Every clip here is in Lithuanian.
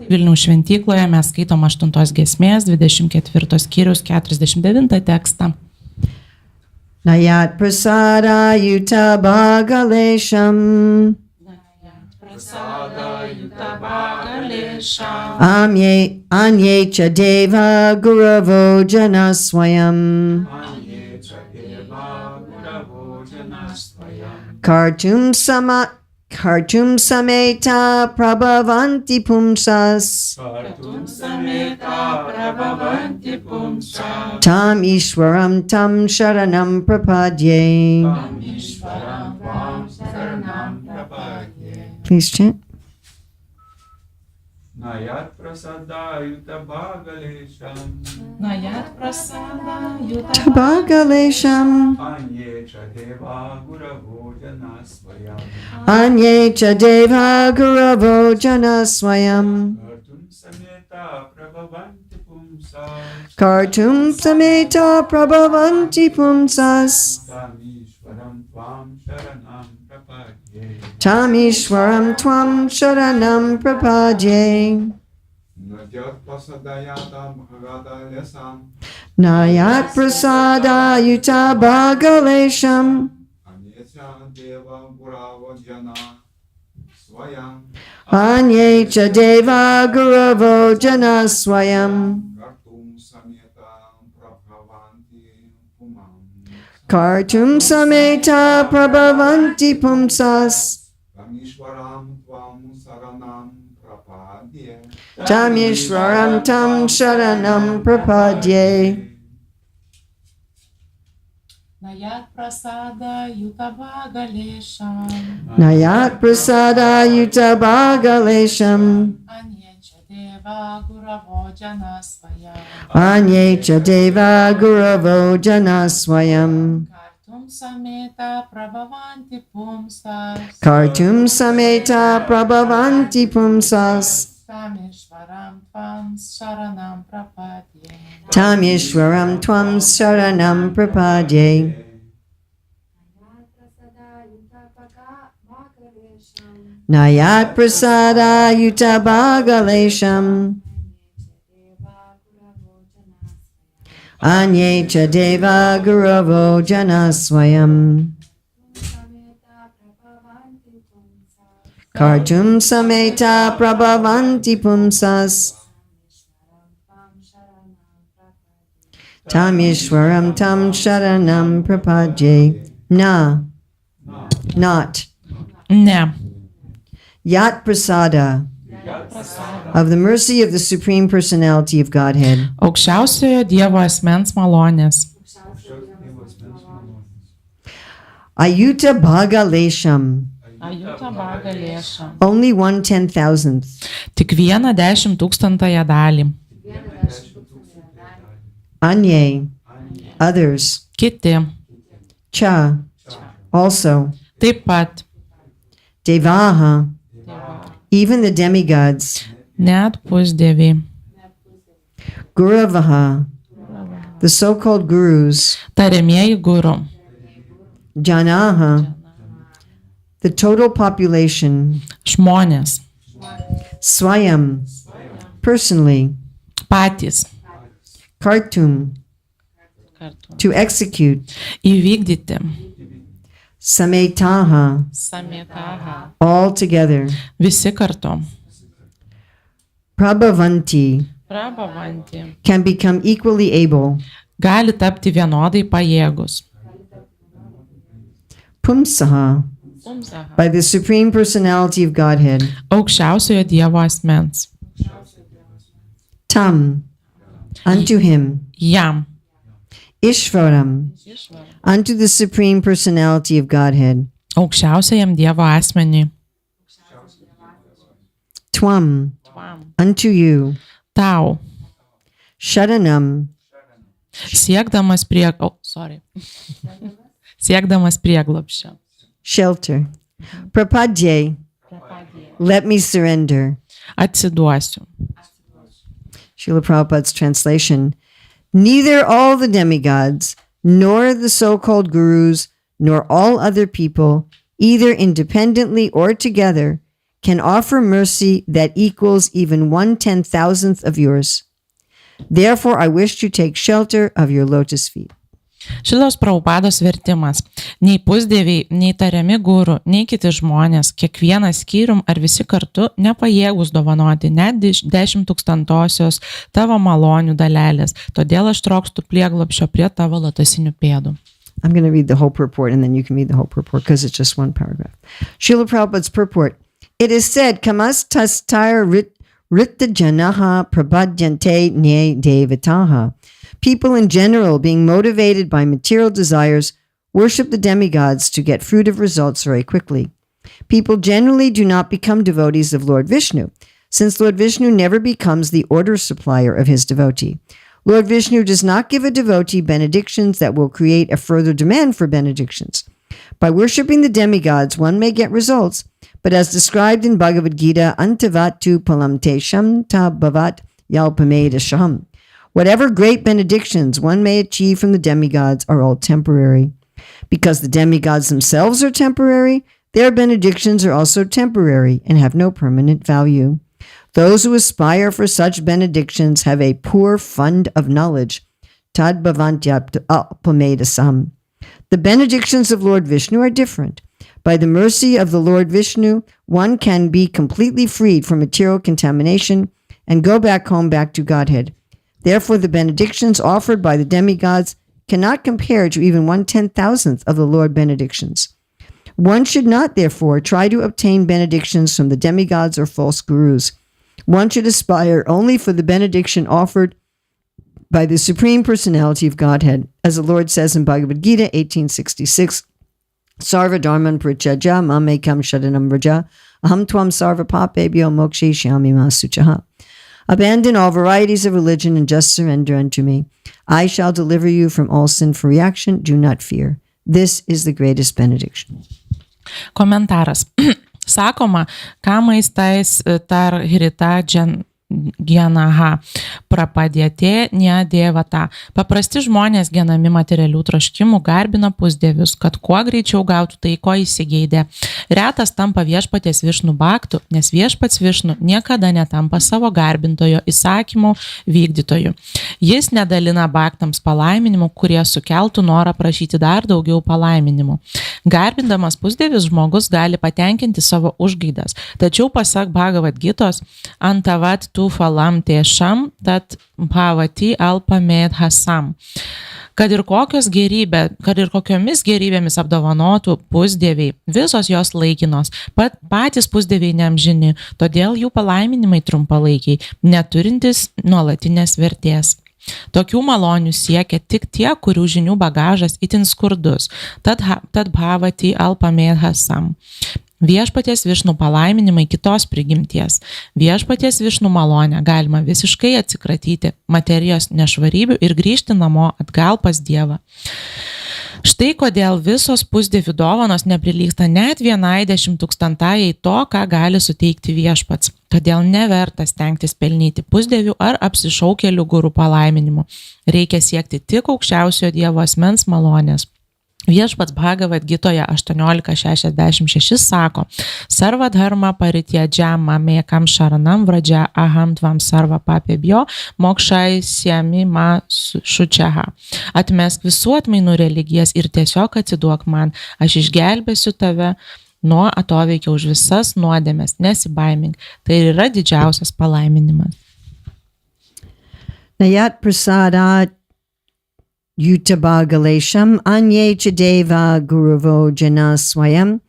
Vilniaus šventykloje mes skaitom 8 giesmės, 24 skyrius, 49 tekstą. Nayat prasada yuta bhagalesham. Anye cha deva guravo janaswayam. Kartum sameta prabhavanti pumsas. Tam ishwaram tam sharanam prapadye. Please chant. Nayat prasada yuta bhagalesham. Nayat prasada yuta Bhagalesham. Anye cha deva guravo janasvayam. Anye cha deva guravo janaswayam. Kartum sameta prabhavanti pumsas. Kartum sameta prabhavanti pumsas. Tamishvaram tvam sharanam prapadye. Tamishwaram tvam sharanam prapadye. Nayat prasada yuta bhagalesham. Nayat prasada yuta bhagalesham. Anye cha deva guravo janasvayam. Kartum sameta prabhavanti pumsas. Tamishwaram tam sharanam prapadye. Nayat prasada yuta bhagalesham. Nayat prasada yuta bhagalesham. Anye cha deva guravo janasvayam. Anye cha deva guravo janasvayam. Kartum sameta prabhavanti pumsas. Kartum sameta prabhavanti pumsas. Tamishwaram tvam sharanam prapadye. Tamishwaram tvam sharanam prapadye. Nayat prasada yuta bhagalesham. Anye cha deva guravo janasvayam. Kartum sameta prabhavanti pumsas. Tamishwaram tam sharanam prapadye. Not. Ne. Yat prasada. Of the mercy of the Supreme Personality of Godhead. Aukščiausiojo Dievo asmens malonės. Ayuta bhagalesham. Ajuta bhagalesham. Only 1/10,000th. Tik 1/10,000 dalį. Anye. Others. Kiti. Cha. Also. Taip pat. Devaha. Even the demigods. Net pusdieviai. Guravaha. The so-called gurus. Tariamieji guru. Janaha. The total population. Žmonės. Swayam. Personally. Patys. Kartum. To execute. Įvykdyti. Sametaha. Sametaha. All together. Visi kartu. Prabhavanti. Prabhavanti. Can become equally able. Gali tapti vienodai pajėgus. Pumsaha. By the Supreme Personality of Godhead. Aukščiausiojo Dievo asmens. Tam. Unto him. Jam. Ishvaram. Unto the Supreme Personality of Godhead. Aukščiausiajam Dievo asmeniui. Tvam. Unto you. Tau. Sharanam. Siekdamas prieglobsčio. Shelter. Prapadye. Let me surrender. Atsiduosiu. Srila Prabhupada's translation. Neither all the demigods, nor the so-called gurus, nor all other people, either independently or together, can offer mercy that equals even 1/10,000th of yours. Therefore, I wish to take shelter of your lotus feet. Šilos Prabhupados vertimas. Nei pusdieviai, nei tariami guru, nei kiti žmonės, kiekvienas skyrium ar visi kartu nepajėgus dovanoti net 10,000 tavo malonių dalelės. Todėl aš trokštu prieglobsčio prie tavo lotusinių pėdų. I'm going to read the whole purport and then you can read the whole purport because it's just one paragraph. Srila Prabhupada's purport. It is said, Kamastastar Rittajanaha Prabhadyante Nye Devataha. People in general, being motivated by material desires, worship the demigods to get fruitive results very quickly. People generally do not become devotees of Lord Vishnu, since Lord Vishnu never becomes the order supplier of his devotee. Lord Vishnu does not give a devotee benedictions that will create a further demand for benedictions. By worshipping the demigods, one may get results, but as described in Bhagavad Gita, Antavatu palam te shamta bhavat yalpamedasham. Whatever great benedictions one may achieve from the demigods are all temporary. Because the demigods themselves are temporary, their benedictions are also temporary and have no permanent value. Those who aspire for such benedictions have a poor fund of knowledge. Tad bhavantyapamedasam. The benedictions of Lord Vishnu are different. By the mercy of the Lord Vishnu, one can be completely freed from material contamination and go back home back to Godhead. Therefore, the benedictions offered by the demigods cannot compare to even 1/10,000th of the Lord benedictions. One should not, therefore, try to obtain benedictions from the demigods or false gurus. One should aspire only for the benediction offered by the Supreme Personality of Godhead. As the Lord says in Bhagavad Gita 1866, Sarva dharman parityajya mamekam sharanam vraja aham tvam sarva papebhyo mokshayishyami ma suchaha. Abandon all varieties of religion and just surrender unto me. I shall deliver you from all sinful reaction. Do not fear. This is the greatest benediction. Komentaras. Sakoma, kamais tais tar hirita Genaha prapadėtė nedėvata. Paprasti žmonės genami materialių troškimų garbina pusdievius, kad kuo greičiau gautų tai, ko įsigeidė. Retas tampa viešpaties Višnu baktu, nes viešpats Višnu niekada netampa savo garbintojo įsakymų vykdytoju. Jis nedalina baktams palaiminimų, kurie sukeltų norą prašyti dar daugiau palaiminimų. Garbindamas pusdievis žmogus gali patenkinti savo užgaidas, tačiau pasak Bhagavad Gitos, antavat tu falam tiešam, tad bhavati alpamedhasam. Kad ir kokiomis gerybėmis apdovanotų pusdieviai, visos jos laikinos, patys pusdieviai neamžini, todėl jų palaiminimai trumpalaikiai, neturintis nuolatinės vertės. Tokių malonių siekia tik tie, kurių žinių bagažas itin skurdus, tad bhavati alpamedhasam. Viešpaties Višnu palaiminimai kitos prigimties. Viešpaties Višnu malonę galima visiškai atsikratyti materijos nešvarybių ir grįžti namo atgal pas Dievą. Štai kodėl visos pusdievių dovanos neprilygsta net 1/10,000 to, ką gali suteikti viešpats. Todėl neverta stengtis pelnyti pusdievių ar apsišaukėlių gurų palaiminimu. Reikia siekti tik aukščiausiojo Dievo asmens malonės. Viešpats Bhagavad Gitoje 18.66 sako: Sarva dharma parityajam mamekam sharanam vraja aham tvam sarva papebhyo mokshayishyami ma suchaha. Atmesk visų atmainų religijas ir tiesiog atsiduok man, aš išgelbėsiu tave nuo atoveikio už visas nuodėmes, nesibaimink. Tai yra didžiausias palaiminimas. Nayat prasadat Yutabagalesham anye chadeva guruvo jana swayam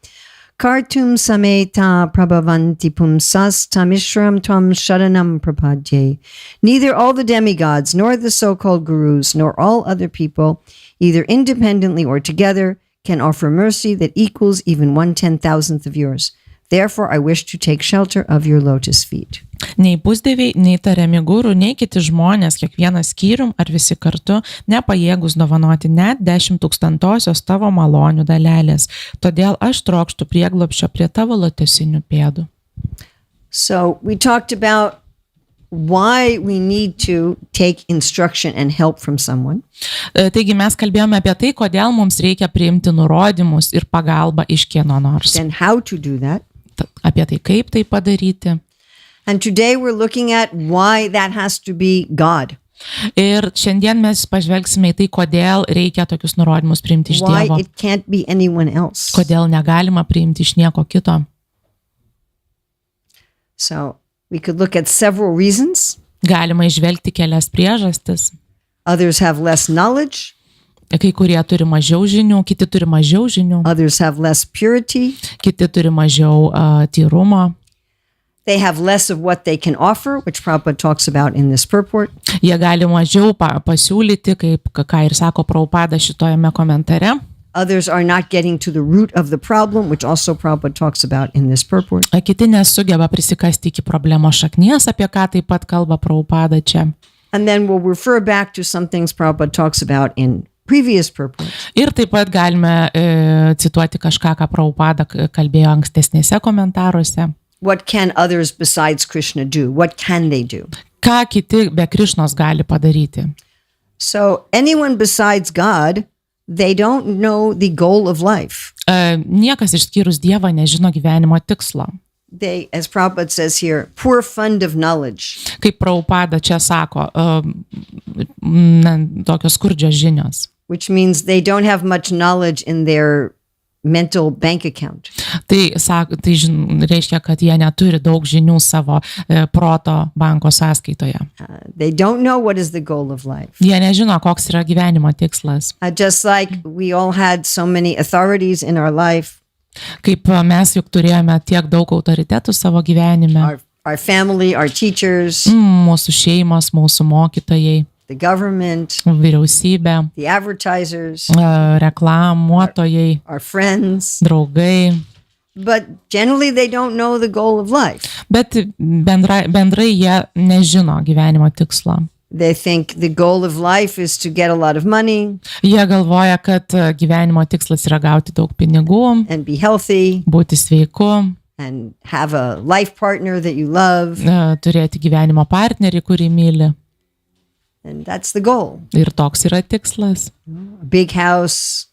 kartum sameta prabhavanti pumsas tamishram tvam sharanam prapadye. Neither all the demigods, nor the so-called gurus, nor all other people, either independently or together, can offer mercy that equals even 1/10,000th of yours. Therefore, I wish to take shelter of your lotus feet. Nei pusdieviai, nei tariami gurų, nei kiti žmonės, kiekvienas skyrium ar visi kartu, nepajėgus dovanoti net 10,000 tavo malonių dalelės. Todėl aš trokštu prieglobsčio prie tavo lotusinių pėdų. So we talked about why we need to take instruction and help from someone. Taigi mes kalbėjome apie tai, kodėl mums reikia priimti nurodymus ir pagalbą iš kieno nors. And how to do that. apie tai, kaip tai padaryti. And today we're looking at why that has to be God. Ir šiandien mes pažvelgsime į tai, kodėl reikia tokius nurodymus priimti iš Why Dievo. it can't be anyone else. Kodėl negalima priimti iš nieko kito. So we could look at several reasons. Galima išvelgti kelias priežastis. Others have less knowledge. Kai kurie turi mažiau žinių, kiti turi mažiau žinių, Others have less purity. kiti turi mažiau tyrumo. They have less of what they can offer, which Prabhupada talks about in this purport. Jie gali mažiau pasiūlyti, kaip ką ir sako Prabhupada šitojame komentare. Others are not getting to the root of the problem, which also Prabhupada talks about in this purport. Kiti nesugeba prisikasti iki problemos šaknies, apie ką taip pat kalba Prabhupada čia. And then we'll refer back to some things Prabhupada talks about in previous purports. Ir taip pat galime cituoti kažką, ką Prabhupada kalbėjo ankstesnėse komentaruose. What can others besides Krishna do? What can they do? Ką kiti be Krišnos gali padaryti? So anyone besides God, they don't know the goal of life. Niekas išskyrus Dievą nežino gyvenimo tikslo. They, as Prabhupada says here, poor fund of knowledge. Kaip Prabhupada čia sako, tokios skurdžios žinios. Which means they don't have much knowledge in their mental bank account. Tai reiškia, kad jie neturi daug žinių savo proto banko sąskaitoje. They don't know what is the goal of life. Jie nežino, koks yra gyvenimo tikslas. Just like we all had so many authorities in our life. Kaip mes juk turėjome tiek daug autoritetų savo gyvenime. Our family, our teachers. Mūsų šeimos, mūsų mokytojai. The government, vyriausybė, the advertisers, reklamuotojai, our friends, draugai. But generally they don't know the goal of life. Bet bendrai jie nežino gyvenimo tikslo. They think the goal of life is to get a lot of money. Jie galvoja, kad gyvenimo tikslas yra gauti daug pinigų, and be healthy, būti sveiku, and have a life partner that you love. Turėti gyvenimo partnerį, kurį myli. And that's the goal. Ir toks yra tikslas. A big house,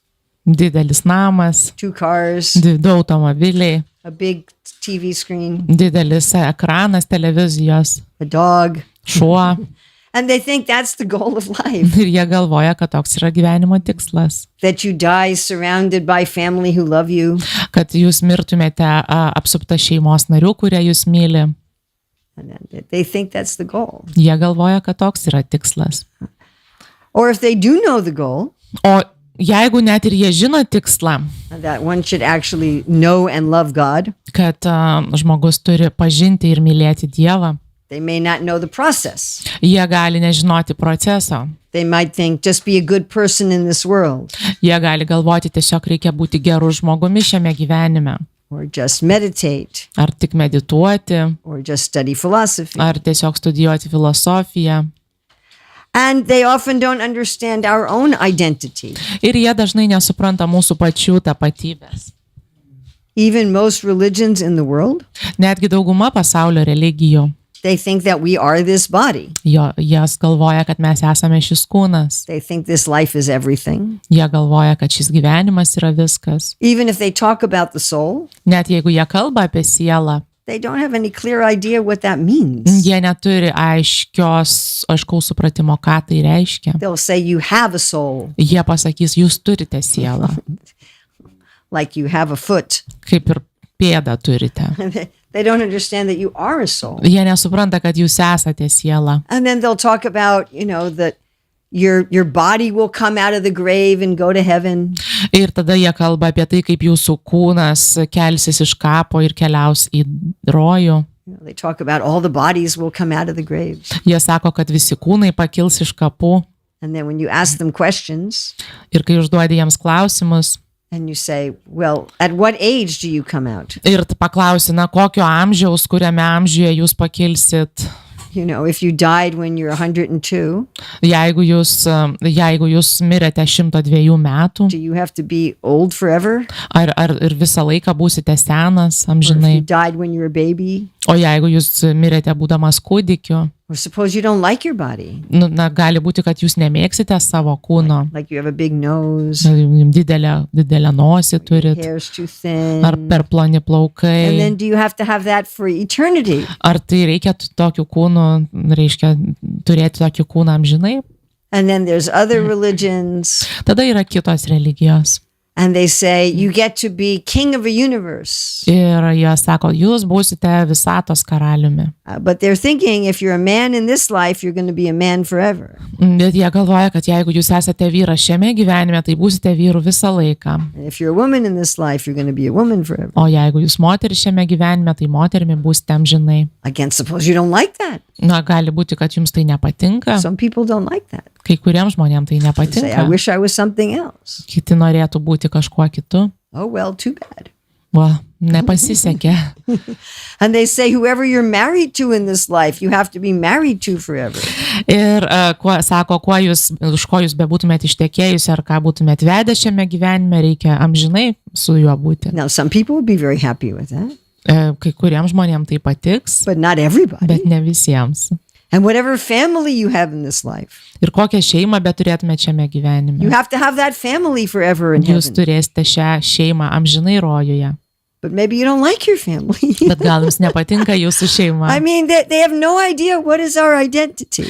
didelis namas, 2 cars, 2 automobiliai, a big TV screen, didelis ekranas televizijos, a dog, šuo. And they think that's the goal of life. Ir jie galvoja, kad toks yra gyvenimo tikslas. That you die surrounded by family who love you. Kad jūs mirtumėte apsupta šeimos narių, kurie jūs myli. And they think that's the goal. Jie galvoja, kad toks yra tikslas. Or if they do know the goal, o jeigu net ir jie žino tikslą, that one should actually know and love God, kad žmogus turi pažinti ir mylėti Dievą, they may not know the process. Jie gali nežinoti proceso. They might think just be a good person in this world. Jie gali galvoti, tiesiog reikia būti geru žmogumi šiame gyvenime. Or just meditate. Ar tik medituoti. Or just study philosophy. Ar tiesiog studijuoti filosofiją. And they often don't understand our own identity. Ir jie dažnai nesupranta mūsų pačių tapatybės. Even most religions in the world. Netgi dauguma pasaulio religijų. They think that we are this body. Jas galvoja, kad mes esame šis kūnas. They think this life is everything. Jie galvoja, kad šis gyvenimas yra viskas. Even if they talk about the soul. Net jeigu jie kalba apie sielą. They don't have any clear idea what that means. Jie neturi aiškaus supratimo, ką tai reiškia. They'll say you have a soul. Jie pasakys, jūs turite sielą. Like you have a foot. Kaip ir pėdą turite. They don't understand that you are a soul. Jie nesupranta, kad jūs esate siela. And then they'll talk about, that your body will come out of the grave and go to heaven. Ir tada jie kalba apie tai, kaip jūsų kūnas kelsis iš kapo ir keliaus į rojų. They talk about all the bodies will come out of the graves. Jie sako, kad visi kūnai pakils iš kapų. And then when you ask them questions. Ir kai užduodi jiems klausimus. And you say, well, at what age do you come out? Ir paklausi, kokio amžiaus, kuriame amžiuje jūs pakilsit. If you died when you're 102. Jeigu jūs mirėte 102 metų. Do you have to be old forever? Ar ir visą laiką būsite senas, amžinai? Or if you died when you were a baby. O jeigu jūs mirėte būdamas kūdikiu. Or suppose you don't like your body. Na, gali būti, kad jūs nemėgsite savo kūno. Like you have a big nose. Didelę nosį turit. Hair's too thin. Ar per ploni And plaukai. then do you have to have that for eternity? Ar tai reikia tokių kūnų, reiškia turėti tokį kūną amžinai? And then there's other religions. Tada yra kitos religijos. And they say you get to be king of a universe. Ir jie sako, jūs būsite visatos karaliumi. But they're thinking if you're a man in this life, you're going to be a man forever. Bet jie galvoja, kad jeigu jūs esate vyras šiame gyvenime, tai būsite vyru visą laiką. And if you're a woman in this life, you're going to be a woman forever. O jeigu jūs moteris šiame gyvenime, tai moterimi būsite amžinai. Again, suppose you don't like that. Na, gali būti, kad jums tai nepatinka. Some people don't like that. Kai kuriems žmonėms tai They say, I nepatinka. wish I was something else. Kiti norėtų būti kažkuo kitu. Oh, well, too bad. Va, nepasisekė. And they say whoever you're married to in this life, you have to be married to forever. Ir sako, už ko jūs bebūtumėt ištekėjusi ar ką būtumėt vedę šiame gyvenime, reikia amžinai su juo būti. Now, some people would be very happy with that, Kai kuriems žmonėms tai patiks, but not everybody. bet ne visiems. And whatever family you have in this life, Ir kokią šeimą beturėtumėt šiame you gyvenime. have to have that family forever in Jūs heaven. turėsite šią šeimą amžinai rojuje. But maybe you don't like your family. Bet gal jums nepatinka jūsų šeima. I mean, they have no idea what is our identity.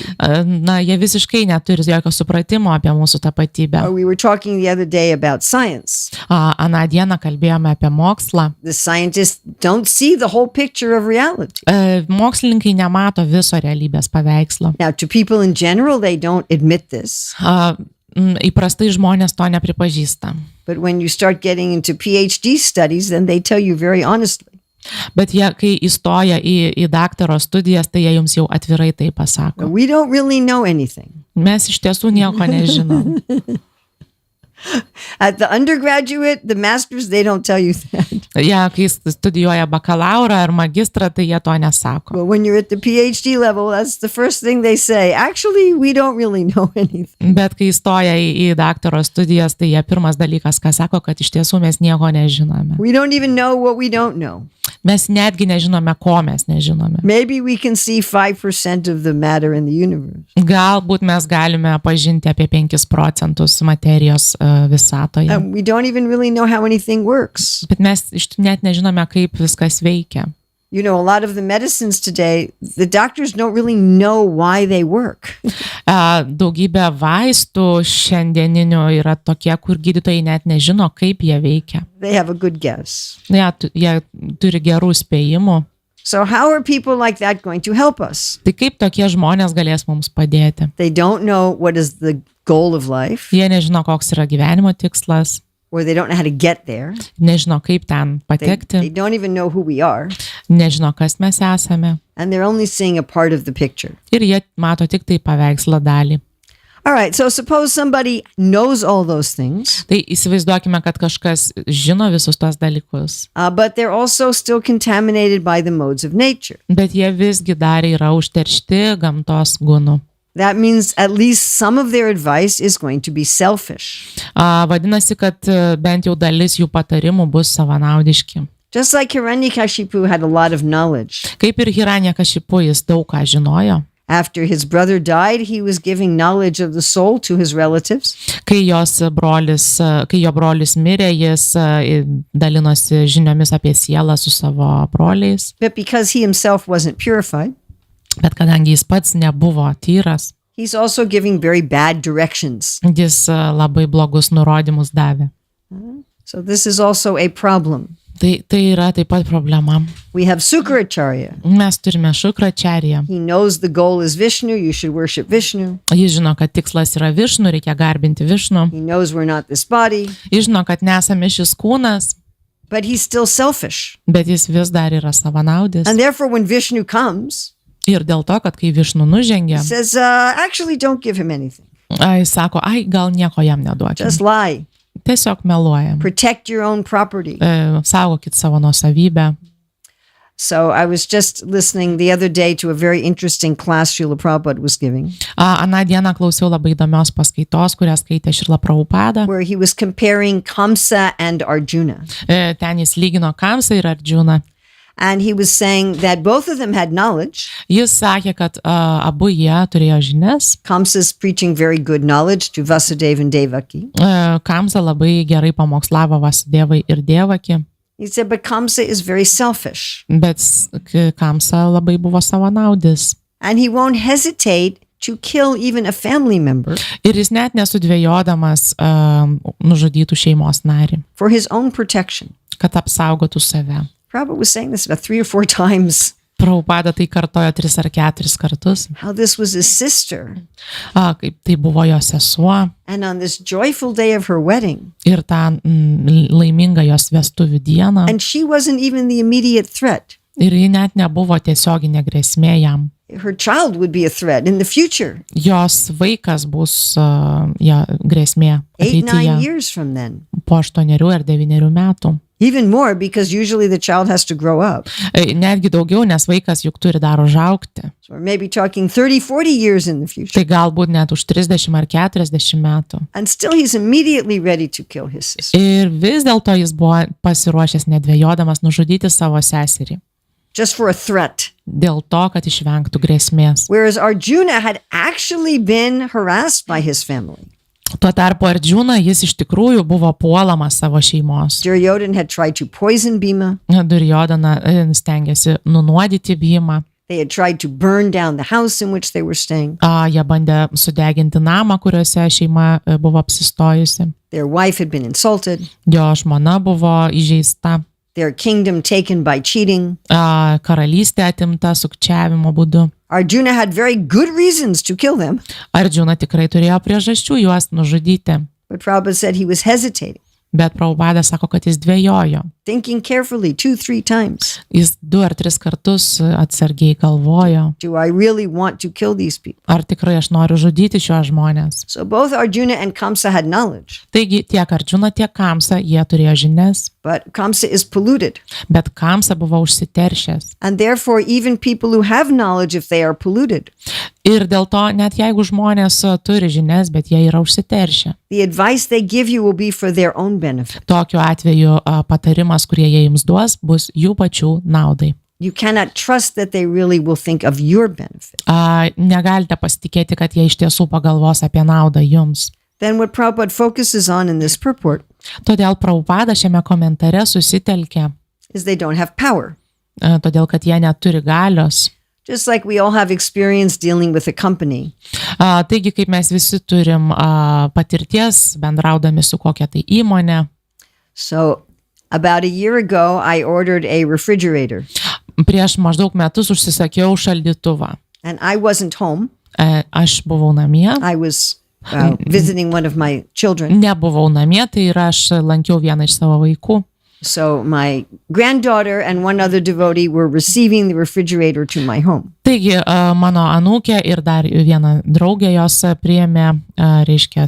Na, jie visiškai neturi jokio supratimo apie mūsų tapatybę. We were talking the other day about science. Aną dieną kalbėjome apie mokslą. The scientists don't see the whole picture of reality. Mokslininkai nemato viso realybės paveikslo. Now, to people in general, they don't admit this. Įprastai žmonės to nepripažįsta. But when you start getting into PhD studies, then they tell you very honestly. Bet jie, kai įstoja į daktaro studijas, tai jie jums jau atvirai tai pasako. We don't really know anything. Mes iš tiesų nieko nežinom. At the undergraduate, the masters, they don't tell you that. Jie, kai studijuoja bakalaurą ar magistrą, tai jie to nesako. But when you're at the PhD level, that's the first thing they say. Actually, we don't really know anything. Bet kai įstoja į daktaro studijas, tai jie pirmas dalykas, ką sako, kad iš tiesų mes nieko nežinome. We don't even know what we don't know. Mes netgi nežinome, ko mes nežinome. Maybe we can see 5% of the matter in the universe. Galbūt mes galime pažinti apie 5% materijos visatoje. And we don't even really know how anything works. Bet mes net nežinome, kaip viskas veikia. You know, a lot of the medicines today, the doctors don't really know why they work. Daugybė vaistų šiandieninių yra tokie, kur gydytojai net nežino, kaip jie veikia. They have a good guess. Jie turi gerų spėjimų. So how are people like that going to help us? Tai kaip tokie žmonės galės mums padėti? They don't know what is the goal of life, Jie nežino, koks yra gyvenimo tikslas, or they don't know how to get there. nežino, kaip ten They patekti, don't even know who we are. nežino, kas mes esame. And they're only seeing a part of the picture. Ir jie mato tik tai paveikslo dalį. All right, so suppose somebody knows all those things, Tai įsivaizduokime, kad kažkas žino visus tos dalykus, but they're also still contaminated by the modes of nature. bet jie visgi dar yra užteršti gamtos gūnų. That means at least some of their advice is going to be selfish. Vadinasi, kad bent jau dalis jų patarimų bus savanaudiški. Just like Hiranyakashipu had a lot of knowledge. Kaip ir Hiranyakashipu, jis daug ką žinojo. After his brother died, he was giving knowledge of the soul to his relatives. Kai jo brolis mirė, jis dalinosi žiniomis apie sielą su savo broliais, But because he himself wasn't purified, bet kadangi jis pats nebuvo tyras, he's also giving very bad directions. jis labai blogus nurodymus davė. So this is also a problem. Tai yra taip pat problema. We have Sukracharya. Mes turime Šukračariją. He knows the goal is Vishnu, you should worship Vishnu. Jis žino, kad tikslas yra Višnu, reikia garbinti Višnu. He knows we're not this body, Jis žino, kad nesame šis kūnas, but he's still selfish. bet jis vis dar yra savanaudis. And therefore, when Vishnu comes, Ir dėl to, kad kai Višnu nužengia, he says, actually, don't give him anything. jis sako, gal nieko jam neduokime. Just lie. Tiesiog meluojam. Protect your own property. Saugokit savo nuosavybę. So I was just listening the other day to a very interesting class Srila Prabhupada was giving, Aną dieną klausiau labai įdomios paskaitos, kurią skaitė Šrila Prabhupada. where he was comparing Kamsa and Arjuna. Ten jis lygino Kamsą ir Ardžiūną. And he was saying that both of them had knowledge. Jis sakė, kad abu jie turėjo žinias. Kamsa's preaching very good knowledge to Vasudeva and Devaki. Kamsa labai gerai pamokslavo Vasudevai ir Devaki. He said, but Kamsa is very selfish. Bet Kamsa labai buvo savanaudis. And he won't hesitate to kill even a family member. Ir jis net nesudvėjodamas nužudytų šeimos narį. For his own protection. Kad apsaugotų save. Prabhupada was saying this about 3 or 4 times. Prabhupada tai kartojo 3 ar 4 kartus. How this was his sister. Kaip tai buvo jo sesuo. And on this joyful day of her wedding. Ir tą laimingą jos vestuvių dieną. And she wasn't even the immediate threat. Ir ji net nebuvo tiesioginė grėsmė jam. Her child would be a threat in the future. Jos vaikas bus grėsmė 8-9 years from then. Po 8 ar 9 metų. Even more because usually the child has to grow up. Netgi daugiau, nes vaikas juk turi dar užaugti. So we're maybe talking 30-40 years in the future. Tai galbūt net už 30 ar 40 metų. And still he's immediately ready to kill his sister. Ir vis dėlto jis buvo pasiruošęs nedvejodamas nužudyti savo seserį. Just for a threat. Dėl to, kad išvengtų grėsmės. Whereas Arjuna had actually been harassed by his family. Tuo tarpu Arjuna, jis iš tikrųjų buvo puolamas savo šeimos. Duryodhana had tried to poison Bhima. Duryodhana stengėsi nunuodyti Bhimą. They had tried to burn down the house in which they were staying. Jie bandė sudeginti namą, kuriuose šeima buvo apsistojusi. Their wife had been insulted. Jo žmona buvo įžeista. Their kingdom taken by cheating. Karalystė atimta sukčiavimo būdu. Arjuna had very good reasons to kill them. Arjuna tikrai turėjo priežasčių juos nužudyti. But Prabhupada said he was hesitating. Bet Prabhupada sako, kad jis dvejojo. Thinking carefully 2-3 times. Jis 2 ar 3 kartus atsargiai galvojo. Do I really want to kill these people? Ar tikrai aš noriu žudyti šios žmonės? So both Arjuna and Kamsa had knowledge. Taigi tiek Arjuna, tiek Kamsa, jie turėjo žinias. But Kamsa is polluted. Bet Kamsa buvo užsiteršęs. And therefore even people who have knowledge, if they are polluted. Ir dėl to, net jeigu žmonės turi žinias, bet jie yra užsiteršę. The advice they give you will be for their own benefit. Tokiu atveju patarimas, kurie jie jums duos, bus jų pačių naudai. You cannot trust that they really will think of your benefit. Negalite pasitikėti, kad jie iš tiesų pagalvos apie naudą jums. Then what Prabhupada focuses on in this purport Todėl Prabhupada šiame komentare susitelkė. is they don't have power. Todėl, kad jie neturi galios. Just like we all have experience dealing with a company. Taigi, kaip mes visi turim patirties bendraudami su kokia tai įmonė. So about a year ago, I ordered a refrigerator. Prieš maždaug metus užsisakiau šaldytuvą. And I wasn't home. Aš buvau namie. I was visiting one of my children. Nebuvau namie, tai yra aš lankiau vieną iš savo vaikų. So my granddaughter and one other devotee were receiving the refrigerator to my home. Taigi mano anūkė ir dar viena draugė jos priėmė, reiškia,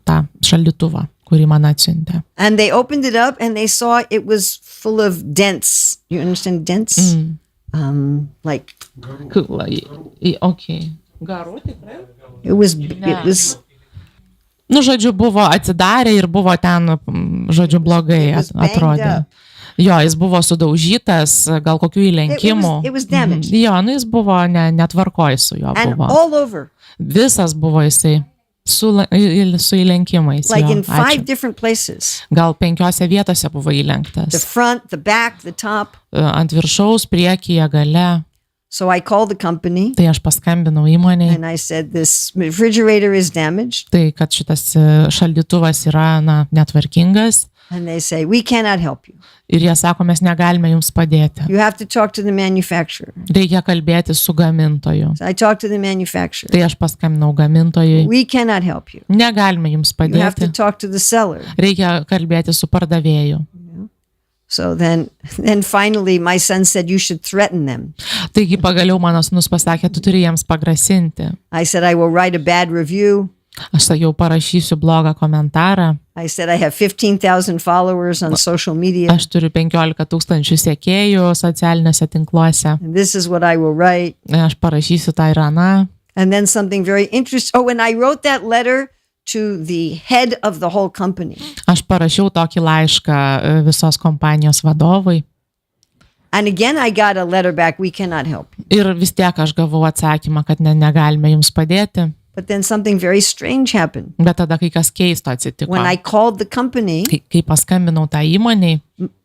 tą šaldytuvą, kurį man atsiuntė. And they opened it up and they saw it was full of dents. You understand dents? Like Okay. it was Nu, žodžiu, buvo atsidarę ir buvo ten, žodžiu, blogai atrodė. Jo, jis buvo sudaužytas, gal kokių įlenkimų. It was damaged. Jo, nu jis buvo netvarkoj su juo and buvo. all over. Visas buvo jisai su įlenkimais. Like Jo, in 5 ačiū. different places. Gal 5 vietose buvo The įlenktas. front, the back, the top. Ant viršaus, priekyje, gale. So I called the company Tai aš paskambinau įmonei. and I said, this refrigerator is damaged. Tai, kad šitas šaldytuvas yra, netvarkingas. And they say, we cannot help you. Ir jie sako, mes negalime jums padėti. You have to talk to the manufacturer. Reikia kalbėti su gamintoju. So I talked to the manufacturer. Tai aš paskambinau gamintojui. We cannot help you. Negalime jums You have to padėti. talk to the seller. Reikia kalbėti su pardavėju. So then finally my son said, you should threaten them. Taigi pagaliau mano sūnus pasakė, tu turi jiems pagrasinti. I said, I will write a bad review. Aš sakiau, parašysiu blogą komentarą. I said, I have 15,000 followers on social media. Aš turiu 15 000 sekėjų socialiniuose tinkluose. And this is what I will write. Aš parašysiu tą ir aną. And then something very interesting. Oh, and I wrote that letter to the head of the whole company. Aš parašiau tokį laišką visos kompanijos vadovui. And again, I got a letter back, we cannot help you. Ir vis tiek aš gavau atsakymą, kad negalime jums padėti. But then something very strange happened. Bet tada kai kas keisto atsitiko. When I called the company, Kai paskambinau tą įmonei,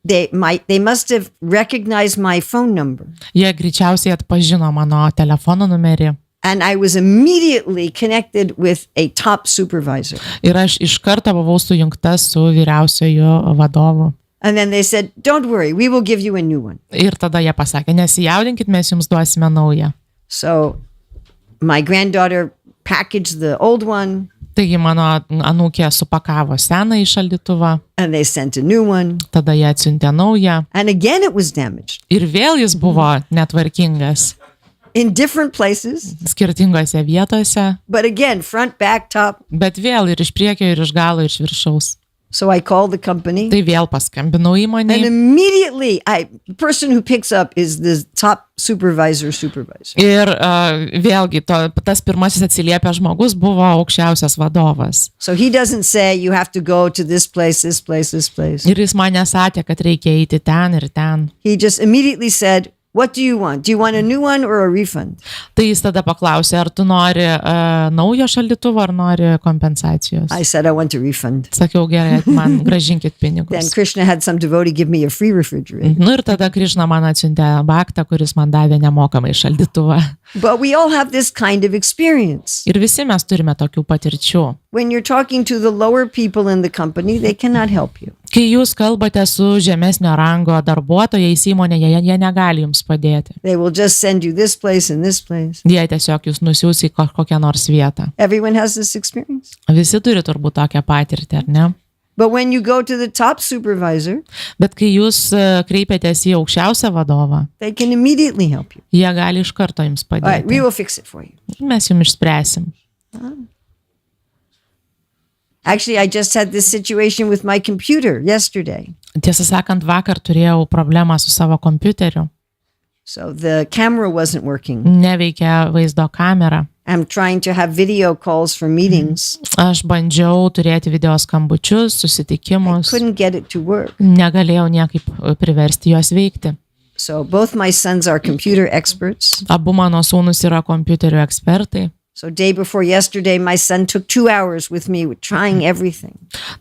they must have recognized my phone number. jie greičiausiai atpažino mano telefono numerį. And I was immediately connected with a top supervisor. Ir aš iš karto buvau sujungta su vyriausioju vadovu. And then they said, don't worry, we will give you a new one. Ir tada jie pasakė, nesijaudinkit, mes jums duosime naują. So my granddaughter packaged the old one. Taigi mano anūkė supakavo seną į šaldytuvą, And they sent a new one. tada jie atsiuntė naują. And again, it was damaged Ir vėl jis buvo netvarkingas in different places. skirtingose vietose, But again, front, back, top. bet vėl ir iš priekio, ir iš galo, ir iš viršaus. So I called the company. Tai vėl paskambinau And įmonei. immediately, the person who picks up is the top supervisor. Ir vėlgi tas pirmasis atsiliepęs žmogus buvo aukščiausias vadovas. So he doesn't say, you have to go to this place, this place, this place. Ir jis man nesakė, kad reikia eiti ten ir ten. He just immediately said, what do you want? Do you want a new one or a refund? Tai jis tada paklausė, ar tu nori naujo šaldytuvo, ar nori kompensacijos. I said, I want a refund. Sakiau, gerai, man gražinkit Then pinigus. Krishna had some devotee give me a free refrigerator. Nu ir tada Krišna man atsiuntė baktą, kuris man davė nemokamai šaldytuvą. But we all have this kind of experience. Ir visi mes turime tokių patirčių. When you're talking to the lower people in the company, they cannot help you. Kai jūs kalbate su žemesnio rango darbuotojais įmonėje, jie negali jums padėti. They will just send you this place and this place. Jie tiesiog jūs nusiūs į kokią nors vietą. Everyone has this experience. Visi turi turbūt tokią patirtį, ar ne? But when you go to the top supervisor, Bet kai jūs kreipiatės į aukščiausią vadovą, they can immediately help you. jie gali iš karto jums All right, we padėti. will fix it for you. Mes jums išspręsim. Actually, I just had this situation with my computer yesterday. Tiesą sakant, vakar turėjau problemą su savo kompiuteriu. So the camera wasn't working. Neveikia vaizdo kamera. I'm trying to have video calls for meetings. Aš bandžiau turėti video skambučius, susitikimus. Couldn't get it to work. Negalėjau niekaip priversti juos veikti. So both my sons are computer experts. Abu mano sūnus yra kompiuterių ekspertai. So day before yesterday, my son took 2 hours with me with trying everything.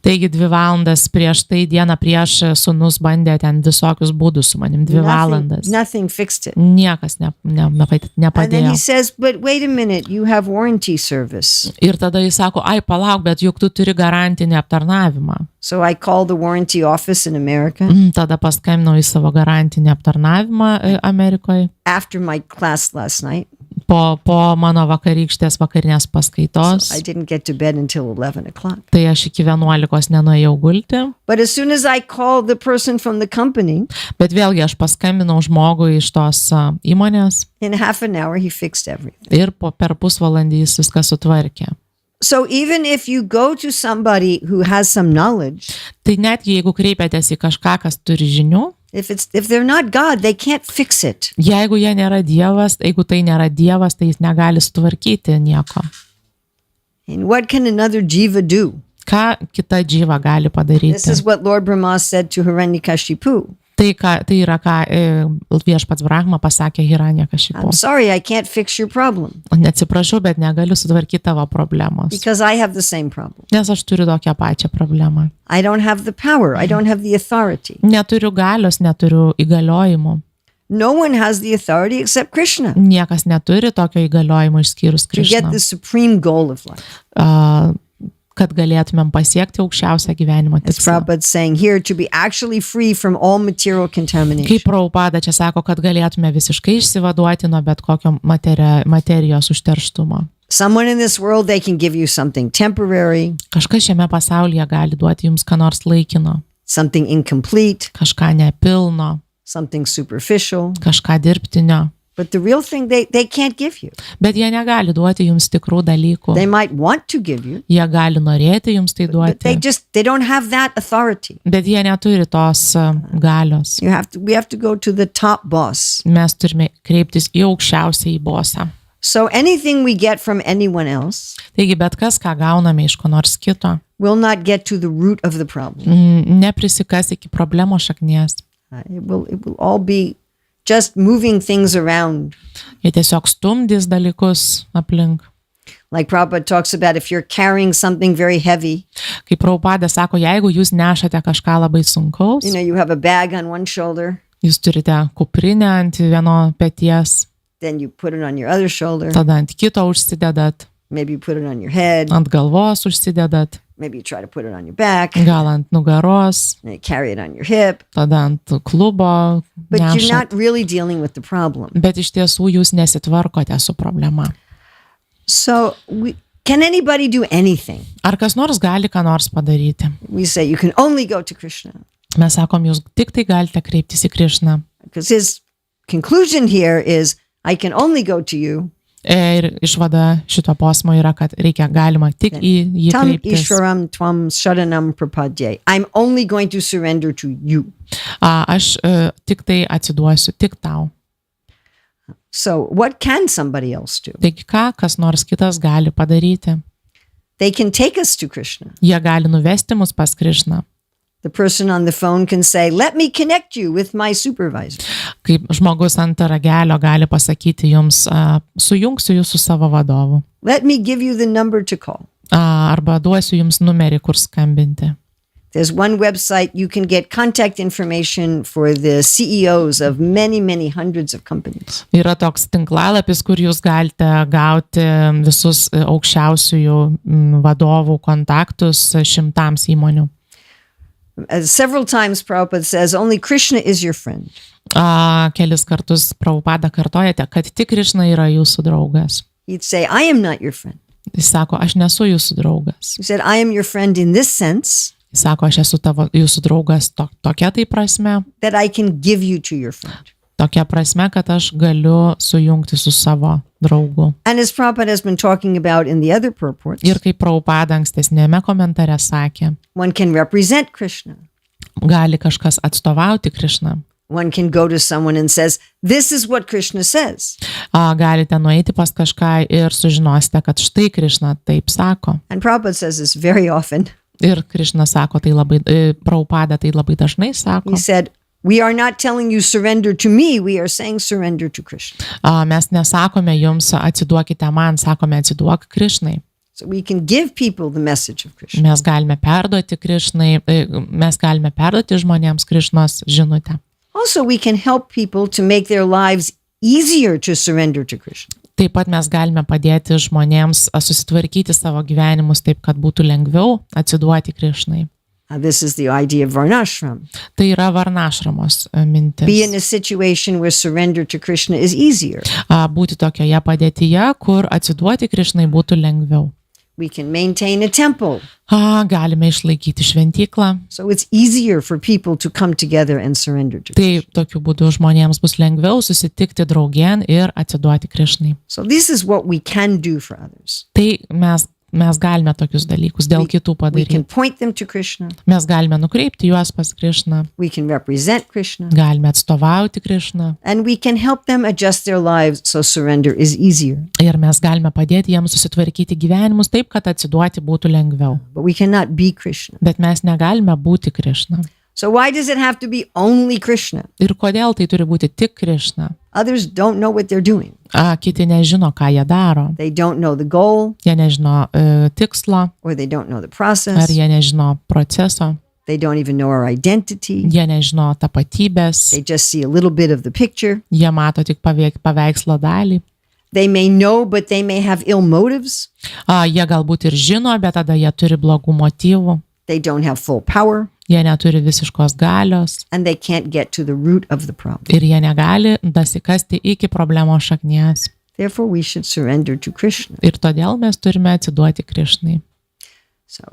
Taigi 2 valandas prieš tai, dieną prieš, sūnus bandė ten visokius būdus su manim. 2 valandas. Nothing fixed it. Niekas And then nepadėjo. he says, but wait a minute, you have warranty service. Ir tada jis sako, ai palauk, bet juk tu turi garantinį aptarnavimą. So I called the warranty office in America Tada paskambinau į savo garantinį aptarnavimą Amerikoje. after my class last night. Po mano vakarykštės vakarinės paskaitos. I didn't get to bed until 11 o'clock. Tai aš iki 11 nenuėjau gulti. But as soon as I called the person from the company, Bet vėlgi aš paskambinau žmogui iš tos įmonės in half an hour, he fixed everything. ir per pusvalandį jis viską sutvarkė. So even if you go to somebody who has some knowledge, Tai netgi jeigu kreipiatės į kažką, kas turi žinių, if they're not God, they can't fix it. jeigu tai nėra Dievas, tai jis negali sutvarkyti nieko. And what can another jiva do? Ką kita džyva gali This padaryti? is what Lord Brahma said to Hiranyakashipu. Tai yra, ką viešpats Brahma pasakė Hiranyakashipu. I'm sorry, I can't fix your problem Neatsiprašau, bet negaliu sutvarkyti tavo problemos. because I have the same problem. Nes aš turiu tokią pačią problemą. I don't have the power. I don't have the authority. Neturiu galios, neturiu įgaliojimų. No one has the authority except Krishna Niekas neturi tokio įgaliojimo išskyrus to get Krišną. the supreme goal of life. Kad galėtumėm pasiekti aukščiausią gyvenimo As tikslą. Prabhupada saying here, to be actually free from all material contamination. Kaip Prabhupada čia sako, kad galėtume visiškai išsivaduoti nuo bet kokio materijos užterštumo. Someone in this world, they can give you something temporary, Kažkas šiame pasaulyje gali duoti jums ką nors laikino, something incomplete, kažką nepilno, something superficial. kažką dirbtinio. But the real thing they can't give you. Bet jie negali duoti jums tikrų dalykų. They might want to give you, Jie gali norėti jums tai but duoti, they don't have that authority. bet jie neturi tos galios. We have to go to the top boss. Mes turime kreiptis į aukščiausią į bosą. So anything we get from anyone else Taigi bet kas, ką gauname iš ko nors kito, will not get to the root of the problem. neprisikas iki problemos šaknies. It will all be just moving things around. Jie tiesiog stumdys dalykus aplink. Like Prabhupada talks about, if you're carrying something very heavy, Kaip Prabhupada sako, jeigu jūs nešate kažką labai sunkaus, you have a bag on one shoulder, jūs turite kuprinę ant vieno peties, then you put it on your other shoulder, tada ant kito užsidedat, maybe you put it on your head, ant galvos užsidedat, maybe you try to put it on your back, gal ant nugaros, and you carry it on your hip, tada ant klubo but you're nešat. not really dealing with the problem. Bet iš tiesų jūs nesitvarkote su problema. So can anybody do anything? Ar kas nors gali ką nors padaryti? We say you can only go to Krishna, Mes sakom, jūs tik tai galite kreiptis į Krišną. because his conclusion here is, I can only go to you. Ir išvada šito posmo yra, kad galima tik į jį Tam kreiptis. Ishwaram Tvam Sharanam Prapadye. I'm only going to surrender to you. Aš tik tai atsiduosiu tik tau. So what can somebody else do? Taigi ką, kas nors kitas gali padaryti? They can take us to Krishna. Jie gali nuvesti mus pas Krišną. The person on the phone can say, let me connect you with my supervisor. Kaip žmogus ant ragelio gali pasakyti jums, sujungsiu jūs su savo vadovu. Let me give you the number to call. Arba duosiu jums numerį, kur skambinti. There's one website you can get contact information for the CEOs of many, many hundreds of companies. Yra toks tinklalapis, kur jūs galite gauti visus aukščiausiųjų vadovų kontaktus šimtams įmonių. Several times Prabhupada says, only Krishna is your friend. Kelis kartus Prabhupada kartojate, kad tik Krišna yra jūsų draugas. He'd say, I am not your friend. Jis sako, aš nesu jūsų draugas. He said, I am your friend in this sense, Jis sako, aš esu jūsų draugas tokia tai prasme, that I can give you to your friend. tokia prasme, kad aš galiu sujungti su savo draugu. And as Prabhupada has been talking about in the other purports, Ir kaip Prabhupada ankstesnėme komentare sakė, one can represent Krishna. gali kažkas atstovauti Krišną. One can go to someone and says, this is what Krishna says. Galite nueiti pas kažką ir sužinosite, kad štai Krišna taip sako. And Prabhupada says this very often. Ir Krišna sako, tai labai, Prabhupada tai labai dažnai sako. He said, we are not telling you surrender to me, we are saying surrender to Krishna. Mes nesakome jums atsiduokite man, sakome atsiduok Krišnai. So we can give people the message of Krishna. Mes galime perduoti Krišnai, mes galime perduoti žmonėms Krišnos žinutę. Also, we can help people to make their lives easier to surrender to Krishna. Taip pat mes galime padėti žmonėms susitvarkyti savo gyvenimus taip, kad būtų lengviau atsiduoti Krišnai. This is the idea of varnashram. Tai yra varnašramos mintis. Be in a situation where surrender to Krishna is easier. Būti tokioje padėtyje, kur atsiduoti Krišnai būtų lengviau. We can maintain a temple. Galime išlaikyti šventyklą. So it's easier for people to come together and surrender to Krishna. Tai tokiu būdu žmonėms bus lengviau susitikti draugien ir atsiduoti Krišnai. So this is what we can do for others. Tai mes galime tokius dalykus dėl kitų We can padaryti. point them to Krishna. Mes galime nukreipti juos pas Krišną, We can represent Krishna. galime atstovauti Krišną And we can help them adjust their lives so surrender is easier. ir mes galime padėti jiems susitvarkyti gyvenimus taip, kad atsiduoti būtų lengviau. But we cannot be Krishna. Bet mes negalime būti Krišna. So why does it have to be only Krishna? Ir kodėl tai turi būti tik Krišna? Others don't know what they're doing. Kiti nežino, ką jie daro. They don't know the goal, Jie nežino tikslo, or they don't know the ar process. jie nežino proceso, They don't even know our identity. jie nežino tapatybės, They just see a little bit of the picture. jie mato tik paveikslo dalį. They may know, but they may have ill motives. Jie galbūt ir žino, bet tada jie turi blogų motyvų, They don't have full power, jie neturi visiškos galios and they can't get to the root of the problem. ir jie negali dasikasti iki problemos šaknies. Therefore, we should surrender to Krishna. Ir todėl mes turime atsiduoti Krišnai. So,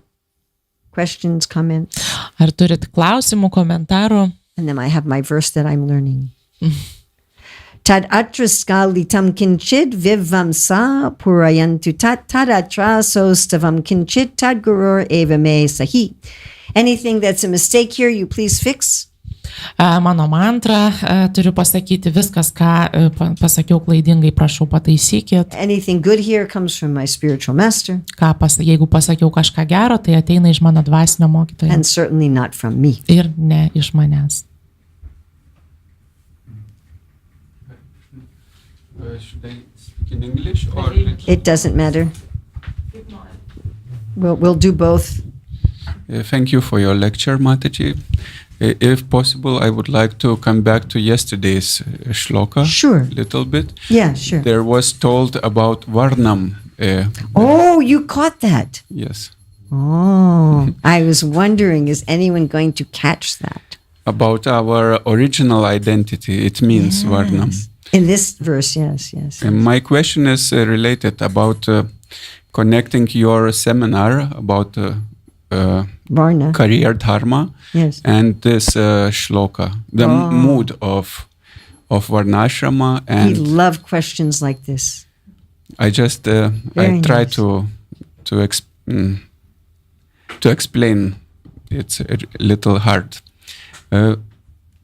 questions, comments? Ar turit klausimų, komentarų? And then I have my verse that I'm learning. Tad atra skalitam kinchid vivamsa purayantu tad atra sostavam kinchid tad gurur eva me sahi. Anything that's a mistake here, you please fix. Mano mantra, turiu pasakyti viskas, ką pasakiau klaidingai, prašau pataisykit. Anything good here comes from my spiritual master, Jeigu pasakiau kažką gero, tai ateina iš mano dvasinio mokytojo and certainly not from me. ir ne iš manęs. Should I speak in English or? It doesn't matter. We'll do both. Thank you for your lecture, Mataji. If possible, I would like to come back to yesterday's shloka. Sure. Little bit. Yeah, sure. There was told about Varnam. Oh, you caught that. Yes. Oh, I was wondering, is anyone going to catch that? About our original identity, it means Varnam. In this verse, yes. And my question is related about connecting your seminar about Varna. career dharma and this shloka, the mood of Varnashrama. And We love questions like this. I just I try to explain. It's a little hard. And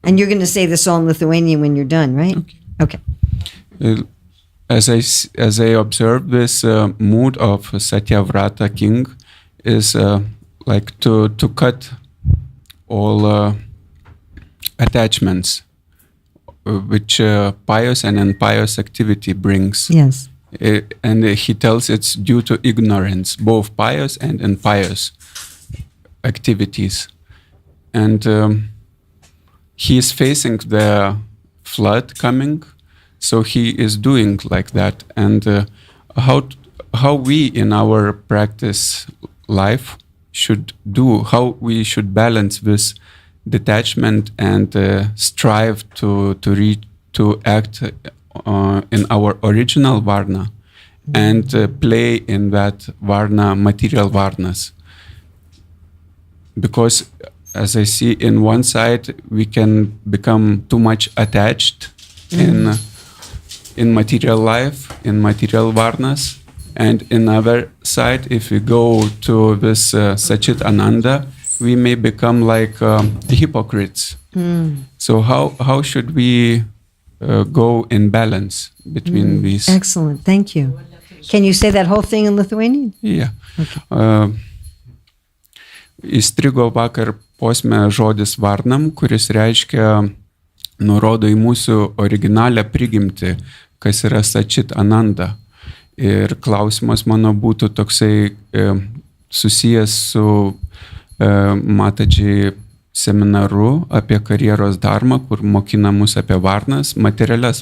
you're going to say this all in Lithuanian when you're done, right? Okay. As I observe, this mood of Satyavrata king is like to cut all attachments which pious and impious activity brings. Yes. And he tells it's due to ignorance, both pious and impious activities. And he is facing the flood coming, so he is doing like that. And how we in our practice life should do, how we should balance this detachment and strive to act in our original Varna and play in that Varna, material Varnas. Because as I see, in one side we can become too much attached in material life, in material Varnas, and in other side, if we go to this Sachit Ananda, we may become like hypocrites. So how should we go in balance between these? Excellent, thank you. Can you say that whole thing in Lithuanian? Yeah. Okay. Įstrigo vakar posme žodis Varnam, kuris reiškia, nurodo į mūsų originalią prigimtį, kas yra Sachit Ananda. Ir klausimas mano būtų toksai susijęs su matadži seminaru apie karjeros dharmą, kur mokina mus apie Varnas, materialias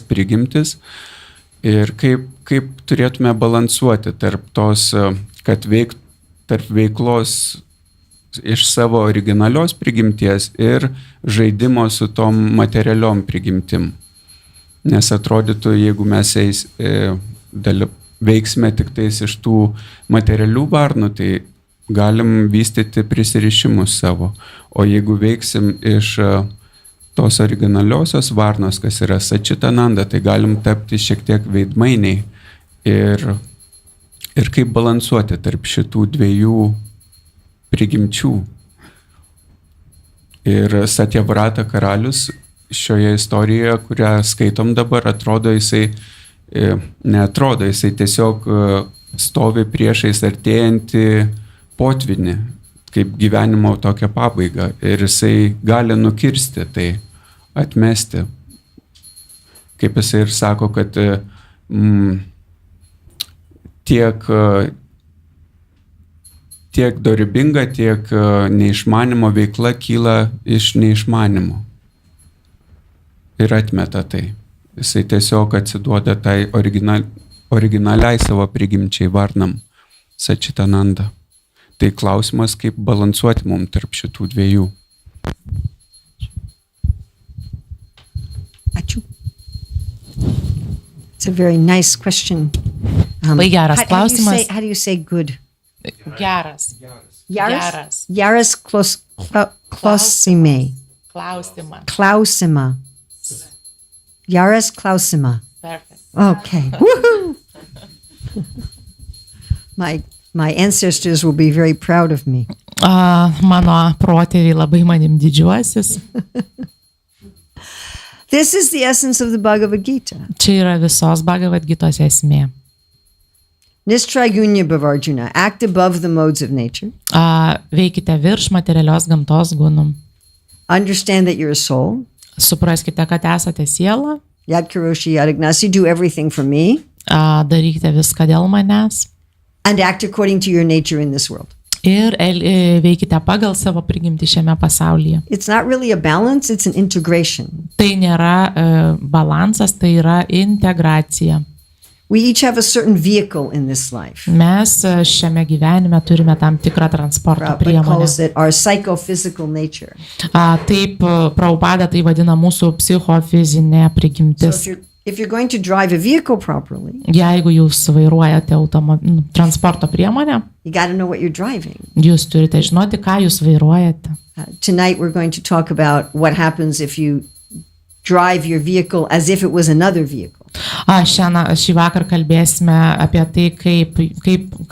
prigimtis. Ir kaip turėtume balansuoti tarp tos, kad tarp veiklos iš savo originalios prigimties ir žaidimo su tom materialiom prigimtim. Nes atrodytų, jeigu mes veiksime tik tais iš tų materialių varnų, tai galim vystyti prisirišimus savo. O jeigu veiksim iš tos originaliosios varnos, kas yra Sachit Ananda, tai galim tapti šiek tiek veidmainiai. Ir kaip balansuoti tarp šitų dviejų prigimčių. Ir Satyavrata karalius šioje istorijoje, kurią skaitom dabar, jisai tiesiog stovi priešais artėjantį potvinį, kaip gyvenimo tokią pabaigą. Ir jisai gali nukirsti tai, atmesti. Kaip jisai ir sako, kad tiek dorybinga, tiek neišmanimo veikla kyla iš neišmanimo. Ir atmeta tai. Jisai tiesiog atsiduoda tai originaliai savo prigimčiai Varnam, Sachit Ananda. Tai klausimas, kaip balansuoti mums tarp šitų dviejų. Ačiū. It's a very nice question. Labai geras klausimas. How do you say good? Geras. Jaras klausime. Klausima. Jaras klausima. Perfect. Okay. Woohoo! My ancestors will be very proud of me. Mano protėviai labai manim didžiuosis. This is the essence of the Bhagavad Gita. Čia yra visos Bhagavad Gitos esmė. Nistrigunya Bhavarjuna, act above the modes of nature. Veikite virš materialios gamtos gunų. Understand that you're a soul. Supraskite, kad esate siela. Yad karoshi yad agnasi, do everything for me. Darykite viską dėl manęs. And act according to your nature in this world. Ir veikite pagal savo prigimtį šiame pasaulyje. It's not really a balance, it's an integration. Tai nėra balansas, tai yra integracija. We each have a certain vehicle in this life. Mes šiame gyvenime turime tam tikrą transporto Prabhupada priemonę. calls it our psychophysical nature. Taip, Prabhupada tai vadina mūsų psichofizinė So prigimtis. if you're going to drive a vehicle properly, Jeigu jūs vairuojate transporto priemonę, you got to know what you're driving. jūs turite žinoti, ką jūs vairuojate. Tonight we're going to talk about what happens if you drive your vehicle as if it was another vehicle. Šį vakar kalbėsime apie tai,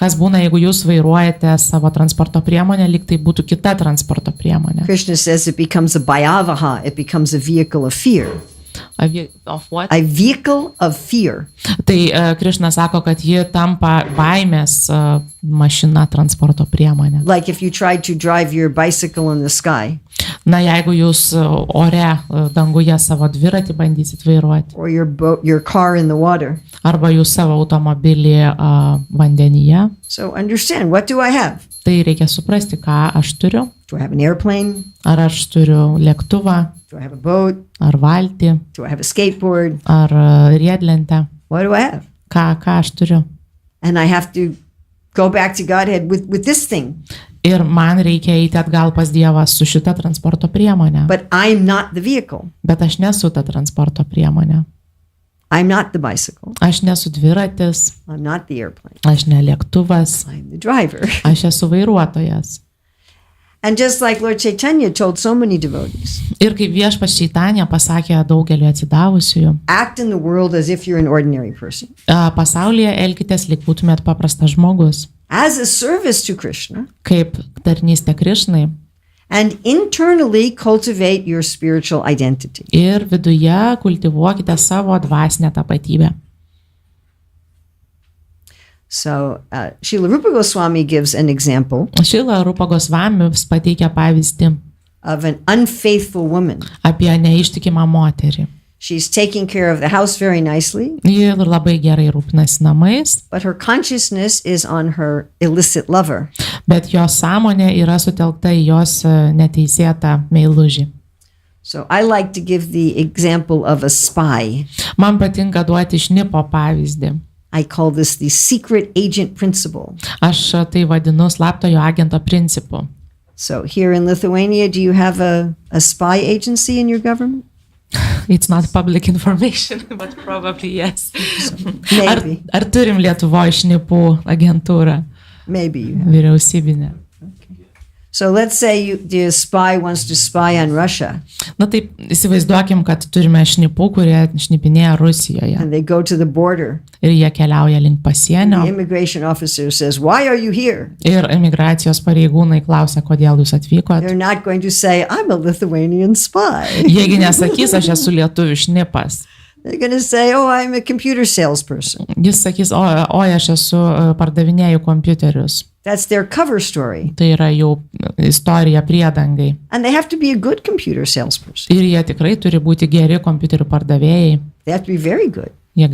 kas būna, jeigu jūs vairuojate savo transporto priemonę, lyg tai būtų kita transporto priemonė. Krishna says it becomes a bhayavaha, it becomes a vehicle of fear. Of what? A vehicle of fear. Tai Krišna sako, kad ji tampa baimės mašina transporto priemonė. Like if you tried to drive your bicycle in the sky. Na, jeigu jūs ore danguje savo dviratį bandysit vairuoti. Or your car in the water. Arba jūs savo automobilį vandenyje. So understand, what do I have? Tai reikia suprasti, ką aš turiu. Do I have an airplane? Ar aš turiu lėktuvą, Do I have a boat? ar valtį, Do I have a skateboard? ar riedlentę. What do I have? Ką aš turiu. And I have to go back to Godhead with this thing. Ir man reikia eiti atgal pas Dievą su šita transporto priemonė. But I'm not the vehicle. Bet aš nesu ta transporto priemonė. I'm not the bicycle. Aš nesu dviratis, I'm not the airplane. aš ne lėktuvas, I'm the driver. aš esu vairuotojas. And just like Lord Chaitanya told so many devotees, Ir kaip Viešpats Čaitanija pasakė daugeliu atsidavusiųjų, act in the world as if you're an ordinary person. Pasaulyje elkitės, lyg būtumėt paprastas žmogus, As a service to Krishna, kaip tarnystė Krišnai, and internally cultivate your spiritual identity. ir viduje kultivuokite savo dvasinę tapatybę. So Srila Rupa Goswami gives an example Šrila Rupa Gosvamis pateikia pavyzdį of an unfaithful woman. apie neištikimą moterį. She's taking care of the house very nicely, Ji labai gerai rūpinasi namais, but her consciousness is on her illicit lover. bet jos sąmonė yra sutelkta į jos neteisėtą meilužį. So I like to give the example of a spy. Man patinka duoti šnipo pavyzdį. I call this the secret agent principle. Aš tai vadinu slaptojo agento principu. So here in Lithuania, do you have a spy agency in your government? It's not public information, but probably yes. Maybe. Ar turim Lietuvoje šnipų agentūrą Maybe you have. vyriausybinę? So let's say the spy wants to spy on Russia, Na taip, įsivaizduokim, kad turime šnipų, kurie šnipinėja Rusijoje. and they go to the border. Ir jie keliauja link pasienio. The immigration officer says, "Why are you here?" Ir imigracijos pareigūnai klausia, kodėl jūs atvykot. They're not going to say, "I'm a Lithuanian spy." Jiegi nesakys, aš esu lietuvių šnipas. They're going to say, "Oh, I'm a computer salesperson." Jis sakys, oi, aš esu pardavinėju kompiuterius. That's their cover story. Tai yra jau istorija priedangai. And they have to be a good computer salesperson. Ir jie tikrai turi būti geri kompiuterių pardavėjai. They have to be very good. Jie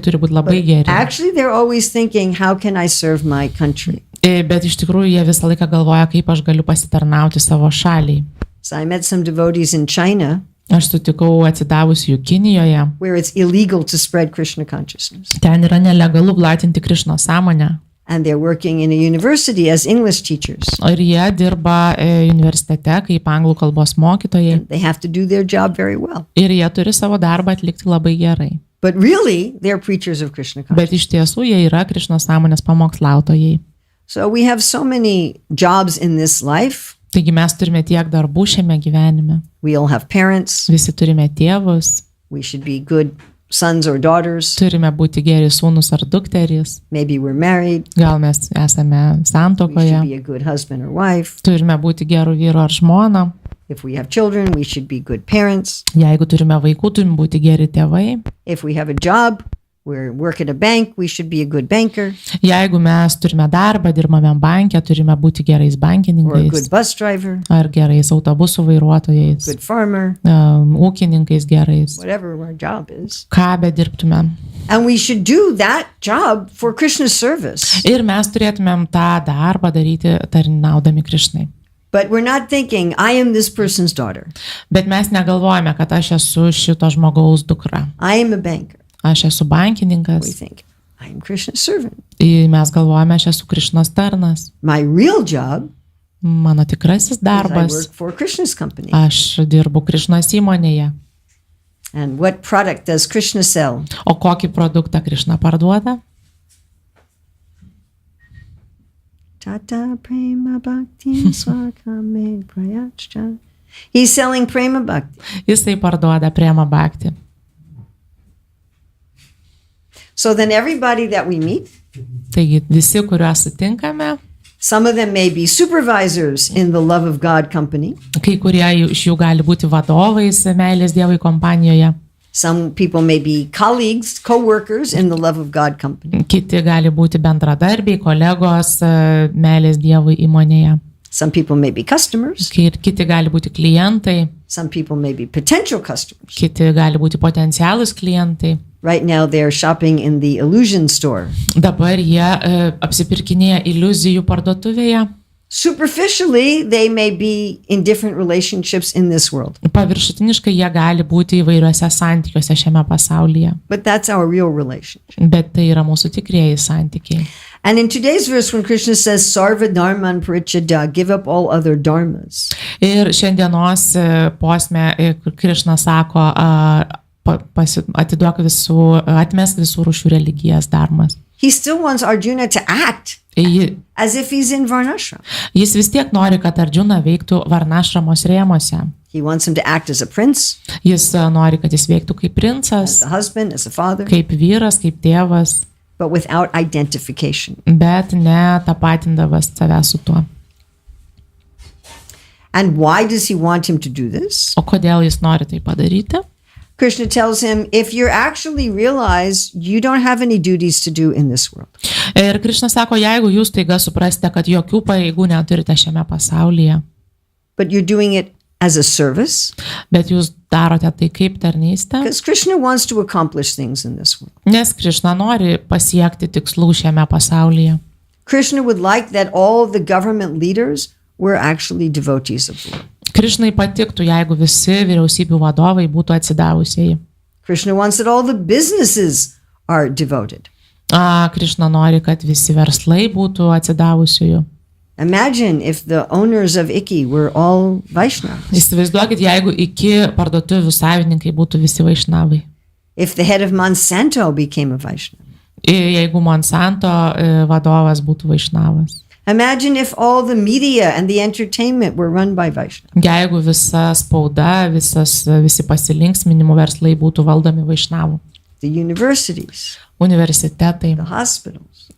turi būti labai geri. Actually, they're always thinking, how can I serve my country? Bet iš tikrųjų jie visą laiką galvoja, kaip aš galiu pasitarnauti savo šaliai. So I met some devotees in China Aš sutikau atsidavusių Kinijoje. where it's illegal to spread Krishna consciousness. Ten yra nelegalu platinti Krišnos sąmonę. And they're working in a university as English teachers. Ir jie dirba universitete kaip anglų kalbos mokytojai. They have to do their job very well. Ir jie turi savo darbą atlikti labai gerai. But really, they're preachers of Krishna consciousness. Bet iš tiesų jie yra Krišnos sąmonės pamokslautojai. So we have so many jobs in this life. Taigi mes turime tiek darbų šiame gyvenime. We all have parents. Visi turime tėvus. We should be good sons or daughters. Turime būti geri sūnus ar dukterys. Maybe we're married. Gal mes esame We santuokoje. should be a good husband or wife. Turime būti gerų vyru ar žmona. If we have children, we should be good parents. Jeigu turime vaikų, turime būti geri tėvai. If we have a job, we work at a bank, we should be a good banker Jeigu mes turime darbą, dirbame banke, turime būti gerais or a bankininkais, good bus driver, ar gerais autobusų vairuotojais, good farmer, ūkininkais gerais, whatever our job is. ką be dirbtume. And we should do that job for Krishna's service. Ir mes turėtumėm tą darbą daryti tarnaudami Krišnai. But we're not thinking, I am this person's daughter. Bet mes negalvojame, kad aš esu šito žmogaus dukra. I am a banker. Aš esu We bankininkas. think, I am Krishna's servant. Mes galvojame, aš esu Krišnos tarnas. My real job Mano tikrasis is I darbas. work for Krishna's company. Aš dirbu Krišnos įmonėje. And what product does Krishna sell? O kokį produktą Krišna parduoda? Tata prema bhakti swakame prayachcha. He's selling prema bhakti. Jisai parduoda prema bhakti. So then everybody that we meet, Taigi visi, kuriuos sutinkame, some of them may be supervisors in the love of God company. kai kurie iš jų gali būti vadovais meilės Dievui kompanijoje, Some people may be colleagues, co-workers in the love of God company. kiti gali būti bendradarbiai, kolegos meilės Dievui įmonėje, Some people may be customers. kiti gali būti klientai, Some people may be potential customers. kiti gali būti potencialūs klientai. Right now they're shopping in the illusion store. Dabar jie apsipirkinėja iliuzijų parduotuvėje. Superficially, they may be in different relationships in this world. Paviršutiniškai jie gali būti įvairiuose santykiuose šiame pasaulyje. But that's our real relationship. Bet tai yra mūsų tikrieji santykiai. And in today's verse, when Krishna says, Sarva dharman parichada, give up all other dharmas, Ir šiandienos posme, kur Krišna sako, atiduok visų, atmesk visų rūšių religijas dharmas. he still wants Arjuna to act as if he's in Varnashram. Jis vis tiek nori, kad Arjuna veiktų Varnašramos rėmose. He wants him to act as a prince, Jis nori, kad jis veiktų kaip princas, as a husband, as a father, kaip vyras, kaip tėvas, but without identification. bet ne tapatindavas savęs su tuo. And why does he want him to do this? O kodėl jis nori tai padaryti? Krishna tells him, if you actually realize you don't have any duties to do in this world, Ir Krišna sako, jeigu jūs taiga suprasite, kad jokių pareigų neturite šiame pasaulyje, but you're doing it as a service, bet jūs darote tai kaip tarnystę, because Krishna wants to accomplish things in this world. nes Krišna nori pasiekti tikslų šiame pasaulyje. Krishna would like that all the government leaders were actually devotees of the Lord. Krišnai patiktų, jeigu visi vyriausybių vadovai būtų atsidavusieji. Krishna wants that all the businesses are devoted. Krišna nori, kad visi verslai būtų atsidavusiųjų. Imagine if the owners of Iki were all Vaishnavas. Įsivaizduokit, jeigu iki parduotuvių savininkai būtų visi vaišnavai. If the head of Monsanto became a Vaishnava. Jeigu Monsanto vadovas būtų vaišnavas. Imagine if all the media and the entertainment were run by Vaishnavas. Jeigu visa spauda, visi pasilinksminimų verslai būtų valdomi vaišnavų. The universities, Universitetai, the hospitals.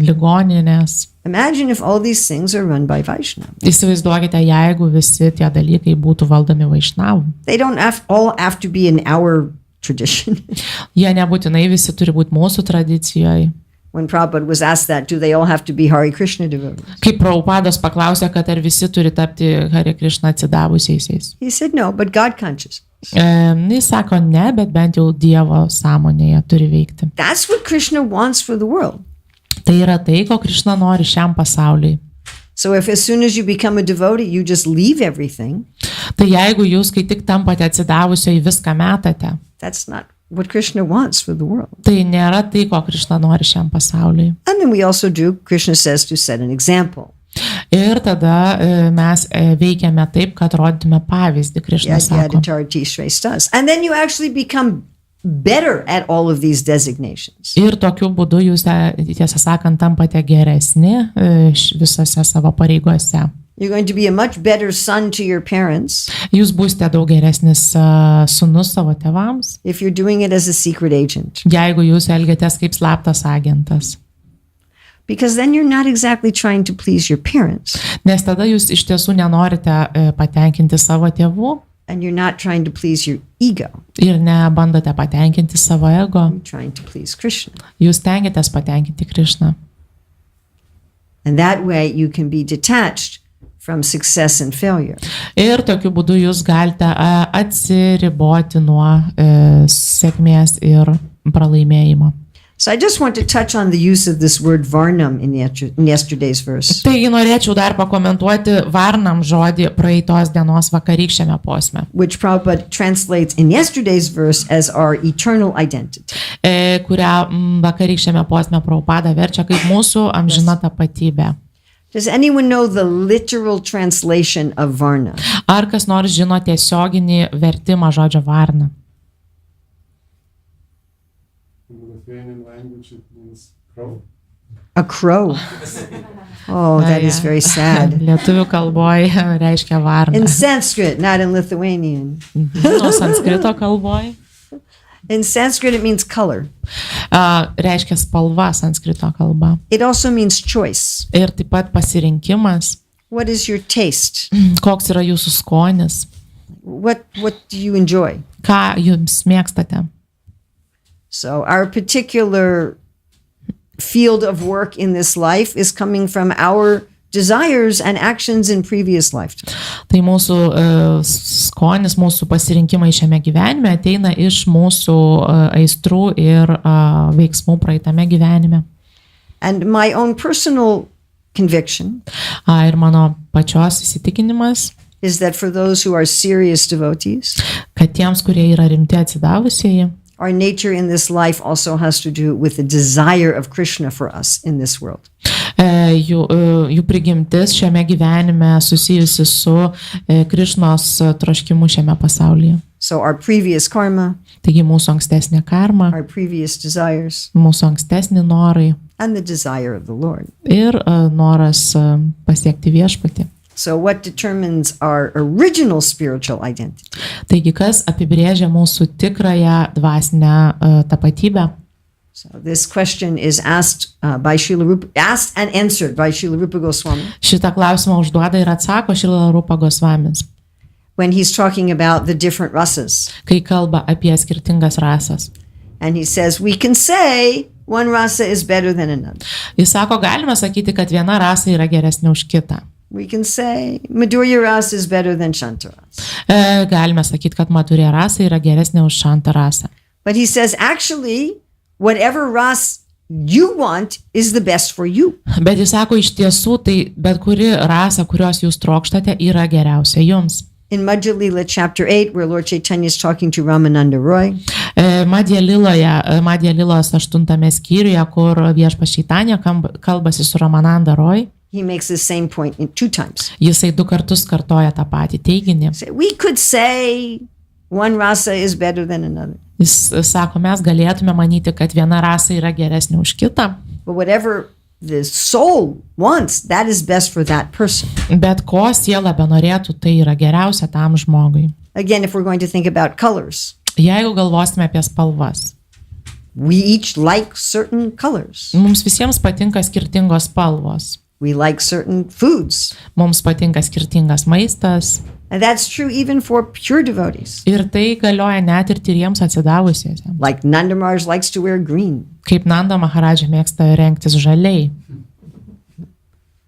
ligoninės. Imagine if all these things are run by Vaishnavas. Įsivaizduokite, jeigu visi tie dalykai būtų valdomi vaišnavų. They don't all have to be in our tradition. Jie nebūtinai visi turi būti mūsų tradicijoje. When Prabhupada was asked that, do they all have to be Hare Krishna devotees? Kai Prabhupadas paklausė, kad ar visi turi tapti Harė Krišna atsidavusiais. He said no, but God conscious. Jis sako ne, bet bent jau Dievo sąmonėje turi veikti. That's what Krishna wants for the world. Tai yra tai, ko Krišna nori šiam pasauliui. So if as soon as you become a devotee, you just leave everything, Tai jeigu jūs, kai tik tampate atsidavusiai, viską metate, that's not what Krishna wants for the world. tai nėra tai, ko Krišna nori šiam pasauliui. And then we also do, Krishna says, to set an example. Ir tada mes veikiame taip, kad rodytume pavyzdį, Krišna sako. And then you actually become better at all of these designations. Ir tokiu būdu jūs, tiesą sakant, tampate geresni visose savo pareigose. You're going to be a much better son to your parents Jūs būsite daug geresnis sūnus savo tėvams, if you're doing it as a secret agent. jeigu jūs elgiatės kaip slaptas agentas. Because then you're not exactly trying to please your parents. Nes tada jūs iš tiesų nenorite patenkinti savo tėvų, And you're not trying to please your ego. Ir nebandote patenkinti savo ego. You're trying to please Krishna. Jūs stengiatės patenkinti Krišną. And that way you can be detached from success and failure. Ir tokiu būdu jūs galite atsiriboti nuo sėkmės ir pralaimėjimo. So I just want to touch on the use of this word varnam in yesterday's verse. Taigi norėčiau dar pakomentuoti varnam žodį praeitos dienos vakarykščiame posme, Which Prabhupada translates in yesterday's verse as our eternal identity. kurią vakarykščiame posme Prabhupada verčia kaip mūsų amžina tapatybė. Does anyone know the literal translation of varna? Ar kas nors žino tiesioginį vertimą žodžio varna? In Lithuanian language, it means crow. A crow. Oh, that is very sad. Lietuvių kalboje reiškia varna. In Sanskrit, not in Lithuanian. Nuo sanskrito kalboje In Sanskrit, it means color. reiškia spalva sanskrito kalba. It also means choice. Ir taip pat pasirinkimas, What is your taste? koks yra jūsų skonis, What do you enjoy? ką jums mėgstate. So our particular field of work in this life is coming from our desires and actions in previous lifetimes. Tai mūsų skonis, mūsų pasirinkimai šiame gyvenime ateina iš mūsų aistrų ir veiksmų praeitame gyvenime. And my own personal conviction Ir mano pačios įsitikinimas, is that for those who are serious devotees, kad tiems, kurie yra rimti atsidavusieji, our nature in this life also has to do with the desire of Krishna for us in this world. jų prigimtis šiame gyvenime susijusi su Krišnos troškimu šiame pasaulyje. So our previous karma, Taigi mūsų ankstesnė karma, our previous desires, mūsų ankstesni norai and the desire of the Lord. ir noras pasiekti viešpatį. So what determines our original spiritual identity? Taigi kas apibrėžia mūsų tikrąją dvasinę tapatybę? So this question is asked asked and answered by Srila Rupa Goswami Šitą klausimą užduoda ir atsako Šrila Rupa Gosvamis, when he's talking about the different rasas. kai kalba apie skirtingas rasas. And he says, we can say one rasa is better than another. Jis sako, galime sakyti, kad viena rasa yra geresnė už kitą. We can say Madhurya rasa is better than Shanta rasa. Galime sakyti, kad Madhurya rasa yra geresnė už Šanta rasą. But he says, actually, whatever ras you want is the best for you. Bet jis sako, iš tiesų, tai bet kuri rasa, kurios jūs trokštate, yra geriausia jums. In Madhya Lila chapter 8, where Lord Chaitanya is talking to Ramananda Roy, Madhya Lilos 8 skyriuje, kur viešpas Chaitanya kalbasi su Ramananda Roy, he makes the same point in 2 times. jisai 2 kartus kartoja tą patį teiginį. So we could say one rasa is better than another. Jis sako, mes galėtume manyti, kad viena rasa yra geresnė už kitą, But whatever the soul wants, that is best for that person. bet ko siela benorėtų, tai yra geriausia tam žmogui. Again, if we're going to think about colors, Jeigu galvosime apie spalvas, we each like certain colors. mums visiems patinka skirtingos spalvos, We like certain foods. mums patinka skirtingas maistas And that's true even for pure devotees. ir tai galioja net ir tyriems atsidavusiesiems. Like Nanda Maharaj likes to wear green. Kaip Nanda Maharadža mėgsta rengtis žaliai.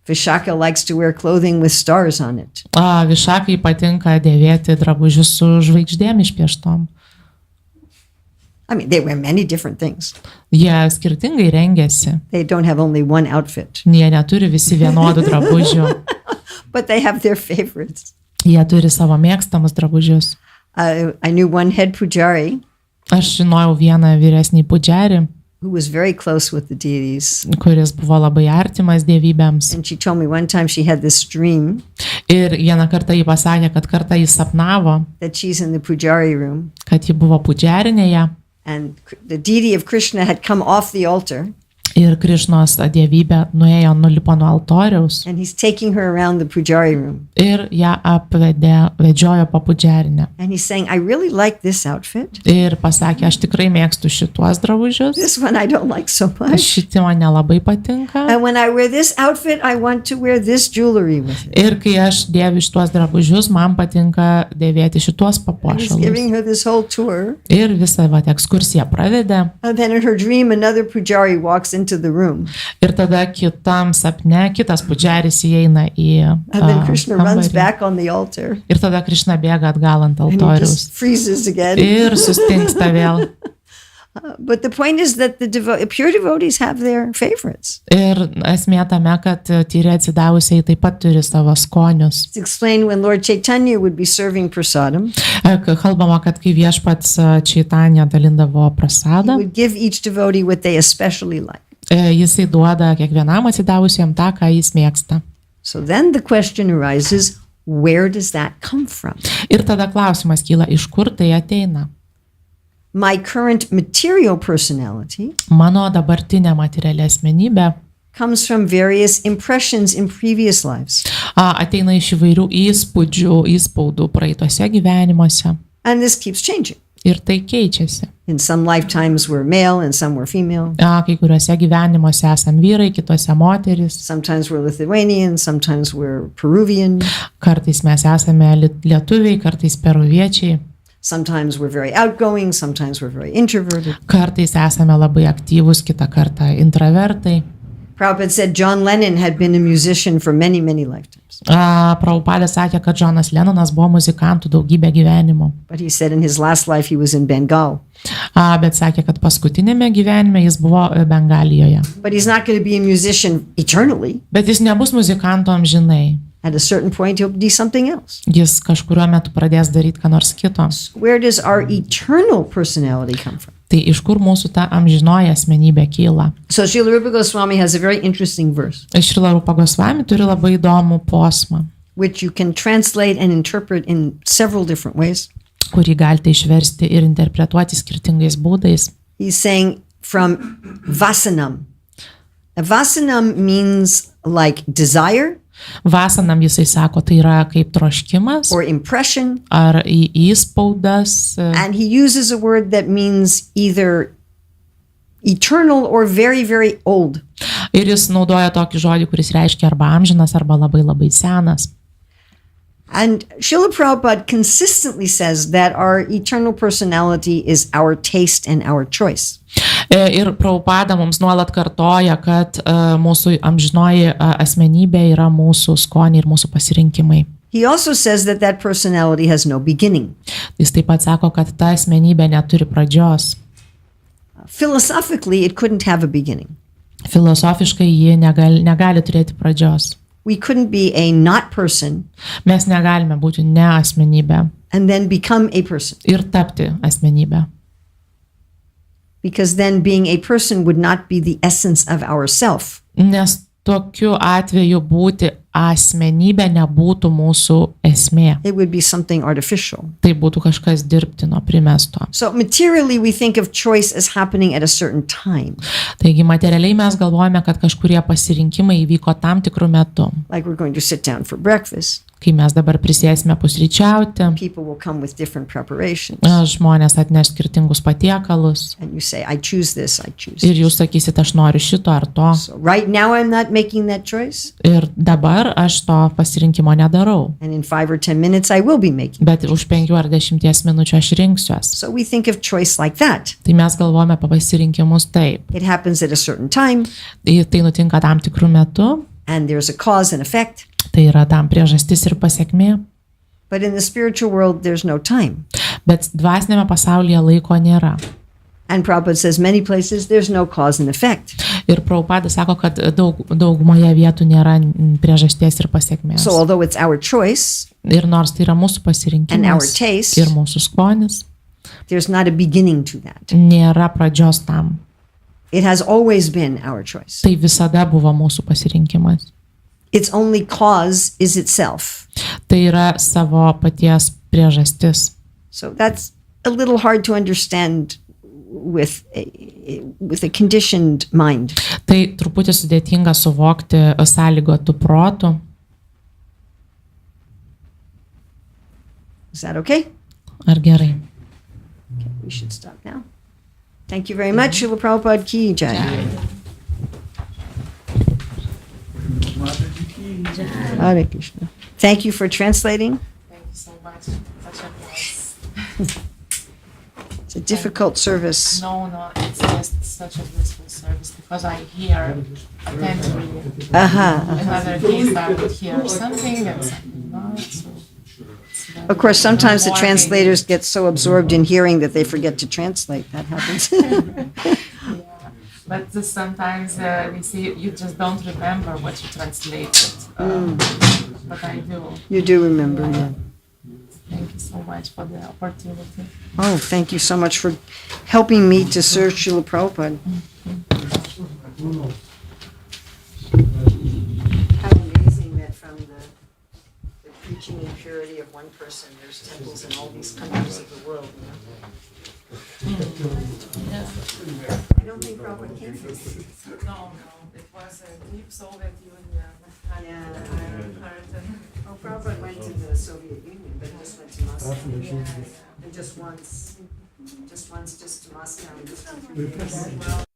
Vishaka likes to wear clothing with stars on it. Višakai patinka dėvėti drabužius su žvaigždėm išpieštom. I mean, they wear many different things. Jie skirtingai rengiasi. They don't have only one outfit, Jie neturi visi vienodų drabužių. but they have their favorites. Jie turi savo mėgstamus drabužius. I knew one head pujari Aš žinojau vieną vyresnį pudžerį, who was very close with the deities. kuris buvo labai artimas dievybėms. And she told me one time she had this dream Ir vieną kartą jį pasakė, kad kartą jis sapnavo, that she's in the pujari room kad ji buvo pudžerinėje and the deity of Krishna had come off the altar Ir Krišnos dievybė nuėjo, nulipo nuo altoriaus and he's taking her around the pujari room. ir ją vedžiojo po pudžerinę. And he's saying, I really like this outfit. Ir pasakė, aš tikrai mėgstu šituos drabužius, This one I don't like so much. šiti man nelabai patinka. And when I wear this outfit, I want to wear this jewelry with it. Ir kai aš dėviu šituos drabužius, man patinka dėvėti šituos And he's papuošalus. giving her this whole tour. Ir visą ekskursiją pravedė. And then in her dream, another pujari walks into the room. Ir tada kitam sapne, kitas pudžeris įeina į And then Krishna runs kambarį. back on the altar. Ir tada Krišna bėga atgal ant And he altoriaus. just freezes again. Ir sustingsta vėl. But the point is that the pure devotees have their favorites. Ir esmė tame, kad tyriai atsidavusiai taip pat turi savo skonius. It's explained when Lord Chaitanya would be serving prasadam, Kalbama, kad kai viešpats Čaitanija dalindavo he prasadą, would give each devotee what they especially like. Jisai duoda kiekvienam atsidavusiam tą, ką jis mėgsta. So then the question arises, where does that come from? Ir tada klausimas kyla, iš kur tai ateina. My current material personality Mano dabartinė materiali asmenybė comes from various impressions in previous lives. Ateina iš įvairių įspaudų praeitose gyvenimuose. And this keeps changing. Ir tai keičiasi. In some lifetimes we're male and some we're female. Kai kuriuose gyvenimuose esam vyrai, kitose moteris. Sometimes we're Lithuanian, sometimes we're Peruvian. Kartais mes esame lietuviai, kartais peruviečiai. Sometimes we're very outgoing, sometimes we're very introverted. Kartais esame labai aktyvūs, kitą kartą intravertai. Prabhupada said John Lennon had been a musician for many, many lifetimes. Prabhupada sakė, kad Džonas Lenonas buvo muzikantų daugybę gyvenimų. But he said in his last life he was in Bengal. Bet sakė, kad paskutinėme gyvenime jis buvo Bengalijoje. But he's not going to be a musician eternally. Bet jis nebus muzikantu amžinai. At a certain point he'll do something else. Jis kažkuriuo metu pradės daryti ką nors kito. Where does our eternal personality come from? Tai iš kur mūsų ta amžinoji asmenybė kyla? So Srila Rupa Goswami has a very interesting verse, Šrila Rupa Goswami turi labai įdomų posmą, which you can translate and interpret in several different ways. kurį galite išversti ir interpretuoti skirtingais būdais. He's saying from vasanam. Vasanam means like desire Vasanam jisai sako, tai yra kaip troškimas or impression. ar įspaudas. And he uses a word that means either eternal or very, very old. Ir jis naudoja tokį žodį, kuris reiškia arba amžinas, arba labai labai senas. And Srila Prabhupada consistently says that our eternal personality is our taste and our choice. Ir Prabhupada mums nuolat kartoja, kad mūsų amžinoji asmenybė yra mūsų skoniai ir mūsų pasirinkimai. He also says that that personality has no beginning. Jis taip pat sako, kad ta asmenybė neturi pradžios. Philosophically, it couldn't have a beginning. Filosofiškai ji negali turėti pradžios. We couldn't be a not person Mes negalime būti ne asmenybė and then become a person. ir tapti asmenybė. Because then being a person would not be the essence of ourself. Nes tokiu atveju būti asmenybė nebūtų mūsų esmė. It would be something artificial. Tai būtų kažkas dirbtino, primesto. So materially, we think of choice as happening at a certain time. Taigi materialiai mes galvojame, kad kažkurie pasirinkimai įvyko tam tikrų metų. Like we're going to sit down for breakfast. Kai mes dabar prisėsime pusryčiauti, People will come with different preparations. žmonės atneš skirtingus patiekalus And you say, I choose this, I choose ir this. jūs sakysit, aš noriu šito ar to. So right now I'm not making that choice. Ir dabar aš to pasirinkimo nedarau. And in 5 or 10 minutes I will be making. Bet už 5 ar 10 minučių aš rinksiuos. So we think of choice like that. Tai mes galvojame apie pasirinkimus taip. It happens at a certain time Tai nutinka tam tikrų metų, and there's a cause and effect. tai yra tam priežastis ir pasiekmė. But in the spiritual world, there's no time. Bet dvasinėme pasaulyje laiko nėra. And Prabhupada says many places there's no cause and effect. Ir Prabhupada sako, kad daugumoje vietų nėra priežasties ir pasiekmės. So although it's our choice Ir nors tai yra mūsų and our pasirinkimas taste, ir mūsų skonis, there's not a beginning to that. nėra pradžios tam. It has always been our choice. Tai visada buvo mūsų pasirinkimas. Its only cause is itself. Tai yra savo paties priežastis. So that's a little hard to understand with a conditioned mind. Tai truputį sudėtinga suvokti sąlygotų protų. Is that okay? Ar gerai? Okay, we should stop now. Thank you very much. Srila Prabhupada ki jai. Hare Krishna. Thank you for translating. Thank you so much. Such a nice. It's a difficult service. No, it's just such a blissful service because I hear attentively. In other case, I would hear something and something not. So Of course, sometimes the translators get so absorbed in hearing that they forget to translate. That happens. But sometimes you see, you just don't remember what you translated. But I do. You do remember, yeah. Thank you so much for the opportunity. Oh, thank you so much for helping me to serve Srila Prabhupada. How amazing that from the preaching and purity of one person, there's temples in all these countries of the world. You know? I don't think Prabhupada came from this. No, it was a deep Soviet Union. Oh, Prabhupada went to the Soviet Union, but just went to Moscow. And just once to Moscow and just for 3 days.